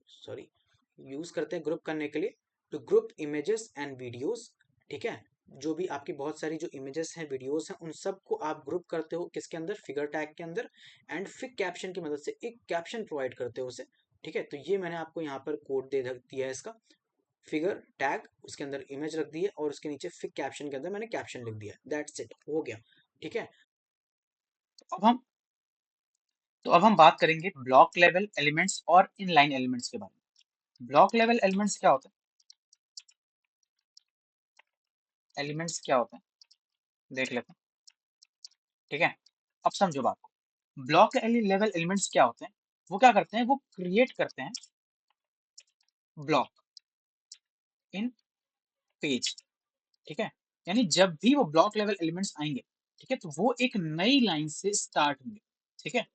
सॉरी, यूज करते हैं ग्रुप करने के लिए, to group images and videos, ठीक है। जो भी आपकी बहुत सारी जो इमेजेस हैं वीडियोस हैं उन सबको आप ग्रुप करते हो किसके अंदर, फिगर टैग के अंदर। एंड फिग कैप्शन की मदद से एक कैप्शन प्रोवाइड करते हो उसे, ठीक है। तो ये मैंने आपको यहाँ पर कोड दे दिया है इसका, फिगर टैग उसके अंदर इमेज रख दी है और उसके नीचे फिग कैप्शन के अंदर मैंने कैप्शन लिख दिया, दैट्स इट, हो गया, ठीक है। अब हम तो अब हम बात करेंगे ब्लॉक लेवल एलिमेंट्स और इनलाइन एलिमेंट्स के बारे में। ब्लॉक लेवल एलिमेंट्स क्या होते हैं, एलिमेंट्स क्या होते हैं, देख लेते हैं, ठीक है। अब समझो बात को, ब्लॉक लेवल एलिमेंट्स क्या होते हैं, वो क्या करते हैं, वो क्रिएट करते हैं ब्लॉक इन पेज, ठीक है। यानी जब भी वो ब्लॉक लेवल एलिमेंट्स आएंगे, ठीक है, तो वो एक नई लाइन से स्टार्ट होंगे, ठीक है।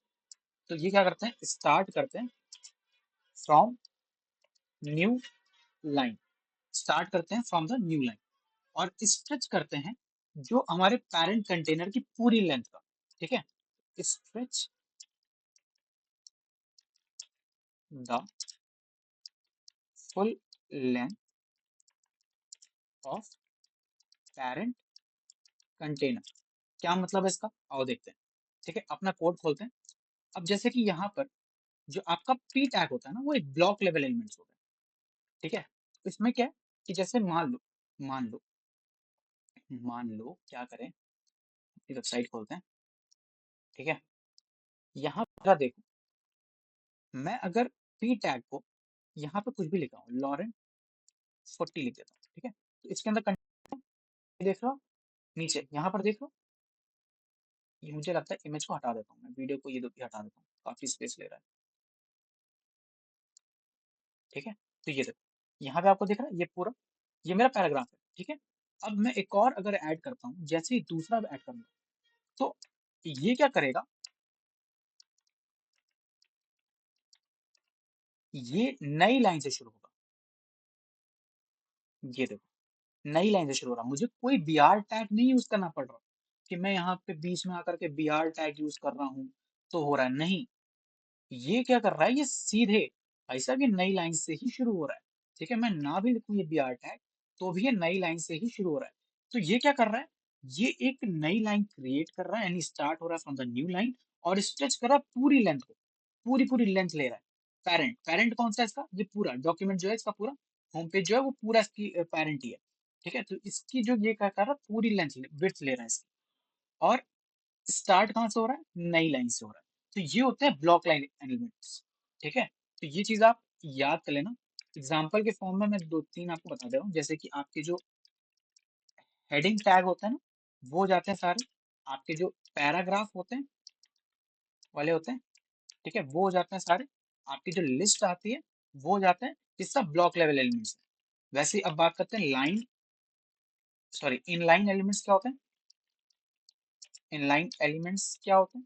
तो ये क्या करते हैं, स्टार्ट करते हैं फ्रॉम न्यू लाइन, स्टार्ट करते हैं फ्रॉम द न्यू लाइन, और स्ट्रेच करते हैं जो हमारे पैरेंट कंटेनर की पूरी लेंथ का, ठीक है। Stretch the full length of parent container. क्या मतलब है इसका, आओ देखते हैं, ठीक है। अपना कोड खोलते हैं। अब जैसे कि यहाँ पर जो आपका पी टैग होता है ना, वो एक ब्लॉक लेवल एलिमेंट्स होता है, ठीक है। इसमें क्या है कि जैसे मान लो क्या करें, वेबसाइट खोलते हैं, ठीक है। यहाँ पर देखो, मैं अगर पी टैग को यहाँ पे कुछ भी लिखा हूँ, लॉरेंट 40 लिख देता हूँ, ठीक है। तो इसके अंदर देख रहा हूँ, नीचे यहाँ पर देख लो, ये मुझे लगता है इमेज को हटा देता हूँ मैं, वीडियो को ये भी हटा देता हूँ, काफी स्पेस ले रहा है, ठीक है। तो ये देखो यहाँ पे आपको दिख रहा है, ये पूरा ये मेरा पैराग्राफ है, ठीक है। अब मैं एक और अगर ऐड करता हूँ, जैसे ही दूसरा ऐड करूंगा, तो ये क्या करेगा, ये नई लाइन से शुरू होगा, ये देखो नई लाइन से शुरू हो रहा, मुझे कोई बी आर टैग नहीं यूज करना पड़ रहा कि मैं यहाँ पे बीच में आकर के बी आर टैग यूज कर रहा हूँ तो हो रहा है, नहीं। ये क्या कर रहा है, ये सीधे ऐसा भी नई लाइन से ही शुरू हो रहा है, ठीक है। मैं ना भी लिखूं ये बी आर टैग तो भी ये नई लाइन से ही शुरू हो रहा है। तो ये क्या कर रहा है, ये एक नई लाइन क्रिएट कर रहा है, यानी स्टार्ट हो रहा है फ्रॉम द न्यू लाइन, और स्ट्रेच कर रहा है पूरी लेंथ को, पूरी पूरी लेंथ ले रहा है। पेरेंट पेरेंट कौन सा है इसका, ये पूरा डॉक्यूमेंट जो है इसका पूरा होम पेज जो है वो पूरा इसकी पेरेंट ही है, ठीक है। तो इसकी जो ये क्या कर रहा है, पूरी लेंथ विड्थ ले रहा है इसकी, और स्टार्ट कहाँ से हो रहा है, नई लाइन से हो रहा है। तो ये होते हैं ब्लॉक लाइन एलिमेंट्स, ठीक है। तो ये चीज आप याद कर लेना। एग्जाम्पल के फॉर्म में मैं दो तीन आपको बता दे रहा हूँ, जैसे कि आपके जो हेडिंग टैग होते हैं ना, वो हो जाते हैं सारे, आपके जो पैराग्राफ होते हैं वाले होते हैं, ठीक है, वो हो जाते हैं सारे, आपकी जो लिस्ट आती है वो हो जाते हैं, ये सब ब्लॉक लेवल एलिमेंट्स है। वैसे ही अब बात करते हैं लाइन, सॉरी इनलाइन एलिमेंट्स क्या होते हैं, इनलाइन एलिमेंट्स क्या होते हैं,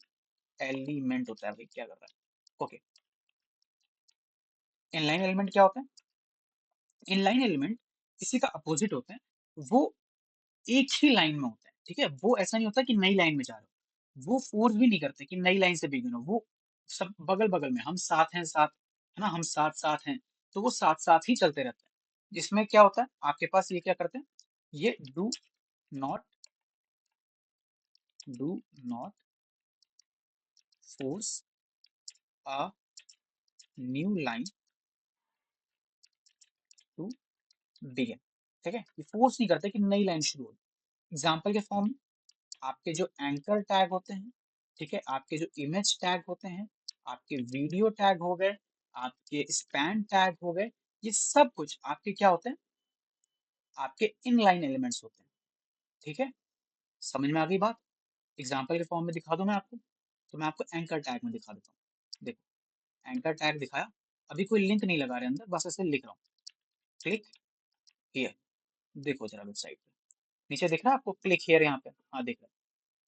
एलिमेंट होता है भाई, क्या कर रहा है, ओके। इनलाइन एलिमेंट क्या होता है, इनलाइन एलिमेंट इसी का अपोजिट होते हैं, वो एक ही लाइन में होते हैं, ठीक है? वो ऐसा नहीं होता कि नई लाइन में जा रहे हो, वो फोर्स भी नहीं करते कि नई लाइन से बिगिन हो, वो सब बगल-बगल में हम साथ हैं साथ, है ना? हम साथ-साथ हैं, तो वो साथ-साथ ही चलते रहते हैं। जिसमें क्या होता है, आपके पास ये क्या करते हैं, ये not do not force a new line to begin, ठीक है? ये फोर्स नहीं करते कि नई लाइन शुरू हो। एग्जाम्पल के फॉर्म में आपके जो एंकर टैग होते हैं, ठीक है, आपके जो इमेज टैग होते हैं, आपके वीडियो टैग हो गए, आपके स्पैन टैग हो गए, ये सब कुछ आपके क्या होते हैं, आपके इनलाइन एलिमेंट्स होते हैं, ठीक है? समझ में आ गई बात? एग्जाम्पल के फॉर्म में दिखा दूं मैं आपको, तो मैं आपको एंकर टैग में दिखा देता हूँ। देखो, एंकर टैग दिखाया, अभी कोई लिंक नहीं लगा रहे अंदर, बस ऐसे लिख रहा हूँ, क्लिक हियर। देखो जरा वेबसाइट पे, नीचे दिख रहा है आपको क्लिक हियर यहाँ पे? हाँ दिख रहा है।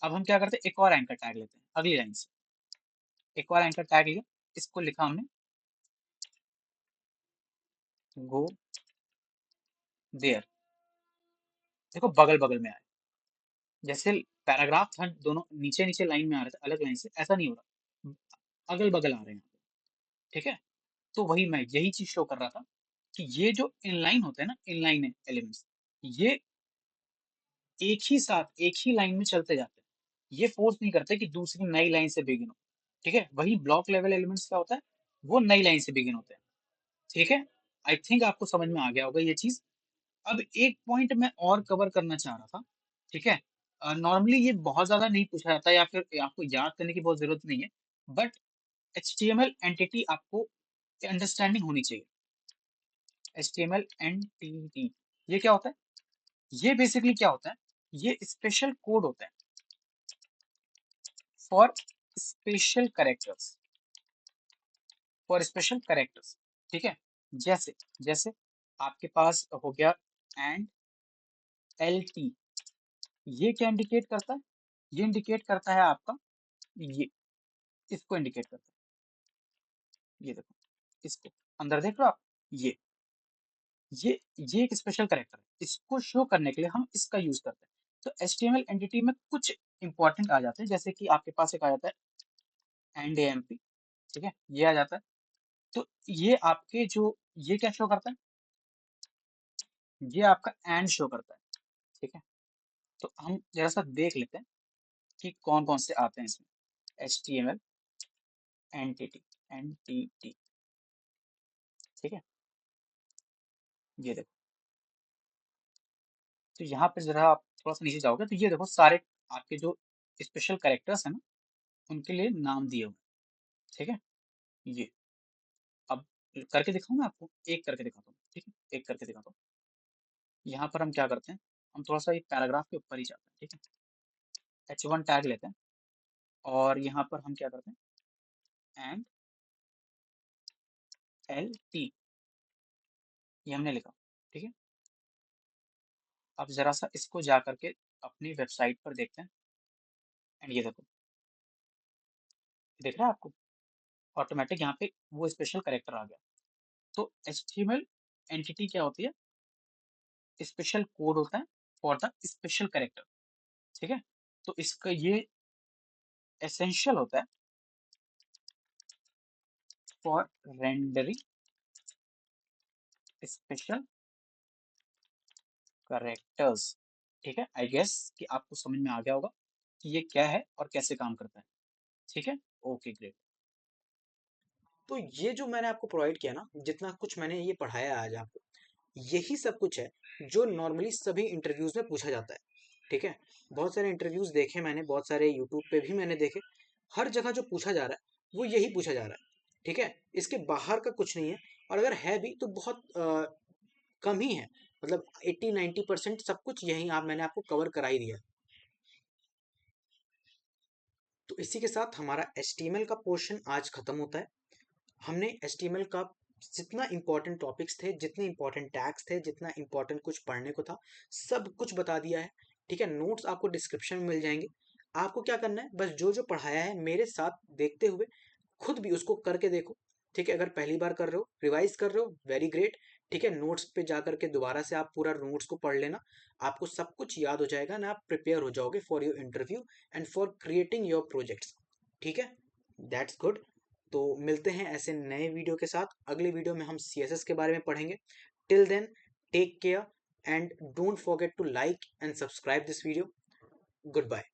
अब हम क्या करते हैं, एक और एंकर टैग लेते हैं अगली लाइन से, एक और एंकर टैग लिया, इसको लिखा हमने गो देयर। देखो बगल बगल में आए, जैसे पैराग्राफ था दोनों नीचे नीचे लाइन में आ रहे थे अलग लाइन से, ऐसा नहीं हो रहा, अगल बगल आ रहे हैं, ठीक है? तो वही मैं यही चीज शो कर रहा था कि ये जो इनलाइन होते हैं ना, इनलाइन एलिमेंट्स, ये एक ही साथ एक ही लाइन में चलते जाते हैं, ये फोर्स नहीं करते कि दूसरी नई लाइन से बिगिन हो, ठीक है? वही ब्लॉक लेवल एलिमेंट्स क्या होता है, वो नई लाइन से बिगिन होते हैं, ठीक है? आई थिंक आपको समझ में आ गया होगा ये चीज। अब एक पॉइंट मैं और कवर करना चाह रहा था, ठीक है? नॉर्मली ये बहुत ज्यादा नहीं पूछा जाता या फिर आपको याद करने की बहुत जरूरत नहीं है, बट HTML एंटिटी आपको अंडरस्टैंडिंग होनी चाहिए। HTML एंटिटी ये क्या होता है? ये बेसिकली क्या होता है, ये स्पेशल कोड होता है for special characters, for special characters, ठीक है? जैसे जैसे आपके पास हो गया एंड LT, ये क्या इंडिकेट करता है, ये इंडिकेट करता है आपका, ये इसको इंडिकेट करता है, ये देखो, इसको अंदर देख रहे हो आप, ये ये ये एक स्पेशल कैरेक्टर है, इसको शो करने के लिए हम इसका यूज करते हैं। तो HTML एंटिटी में कुछ इंपॉर्टेंट आ जाते हैं, जैसे कि आपके पास एक आ जाता है एंड AMP, ठीक है, ये आ जाता है। तो ये आपके जो, ये क्या शो करता है, ये आपका एंड शो करता है, ठीक है? तो हम जरा सा देख लेते हैं कि कौन कौन से आते हैं इसमें, HTML एंटिटी, ठीक है, ये देखो। तो यहाँ पे जरा आप थोड़ा सा नीचे जाओगे तो ये देखो सारे आपके जो स्पेशल कैरेक्टर्स हैं ना, उनके लिए नाम दिए हुए हैं, ठीक है? ये अब करके दिखाऊं मैं आपको, एक करके दिखाता हूँ, ठीक है? एक करके दिखाता हूँ। यहाँ पर हम क्या करते हैं, हम थोड़ा सा एक पैराग्राफ के ऊपर ही जाते हैं, ठीक है? H1 टैग लेते हैं और यहाँ पर हम क्या करते हैं, एंड LT, ये हमने लिखा, ठीक है? अब जरा सा इसको जा करके अपनी वेबसाइट पर देखते हैं, एंड ये देखो, देख रहा है आपको, ऑटोमेटिक यहाँ पे वो स्पेशल कैरेक्टर आ गया। तो HTML एंटिटी क्या होती है, स्पेशल कोड होता है फॉर द स्पेशल कैरेक्टर, ठीक है? तो इसका ये एसेंशियल होता है फॉर रेंडरिंग स्पेशल कैरेक्टर्स, ठीक है? आई गेस कि आपको समझ में आ गया होगा कि ये क्या है और कैसे काम करता है, ठीक है? Okay great. तो ये जो मैंने आपको प्रोवाइड किया ना, जितना कुछ मैंने ये पढ़ाया आज आपको, यही सब कुछ है जो नॉर्मली सभी इंटरव्यूज में पूछा जाता है। ठीक है, बहुत सारे इंटरव्यूज देखे मैंने, बहुत सारे यूट्यूब पे भी मैंने देखे, हर जगह जो पूछा जा रहा है वो यही पूछा जा रहा है। ठीक है, इसके बाहर का कुछ नहीं है, और अगर है भी तो बहुत कम ही है। मतलब 80-90% सब कुछ यही आप मैंने आपको कवर करा ही दिया। तो इसी के साथ हमारा HTML का पोर्शन आज खत्म होता है। हमने HTML का जितना इंपॉर्टेंट टॉपिक्स थे, जितने इंपॉर्टेंट टैग्स थे, जितना इंपॉर्टेंट कुछ पढ़ने को था, सब कुछ बता दिया है। ठीक है, नोट्स आपको डिस्क्रिप्शन में मिल जाएंगे। आपको क्या करना है, बस जो जो पढ़ाया है मेरे साथ देखते हुए खुद भी उसको करके देखो। ठीक है, अगर पहली बार कर रहे हो, रिवाइज कर रहे हो, वेरी ग्रेट। ठीक है, नोट्स पे जा करके दोबारा से आप पूरा नोट्स को पढ़ लेना, आपको सब कुछ याद हो जाएगा ना, आप प्रिपेयर हो जाओगे for your interview and for creating your projects. ठीक है, दैट्स गुड। तो मिलते हैं ऐसे नए वीडियो के साथ, अगले वीडियो में हम CSS के बारे में पढ़ेंगे। Till then, take care and don't forget to like and subscribe this video. Good bye.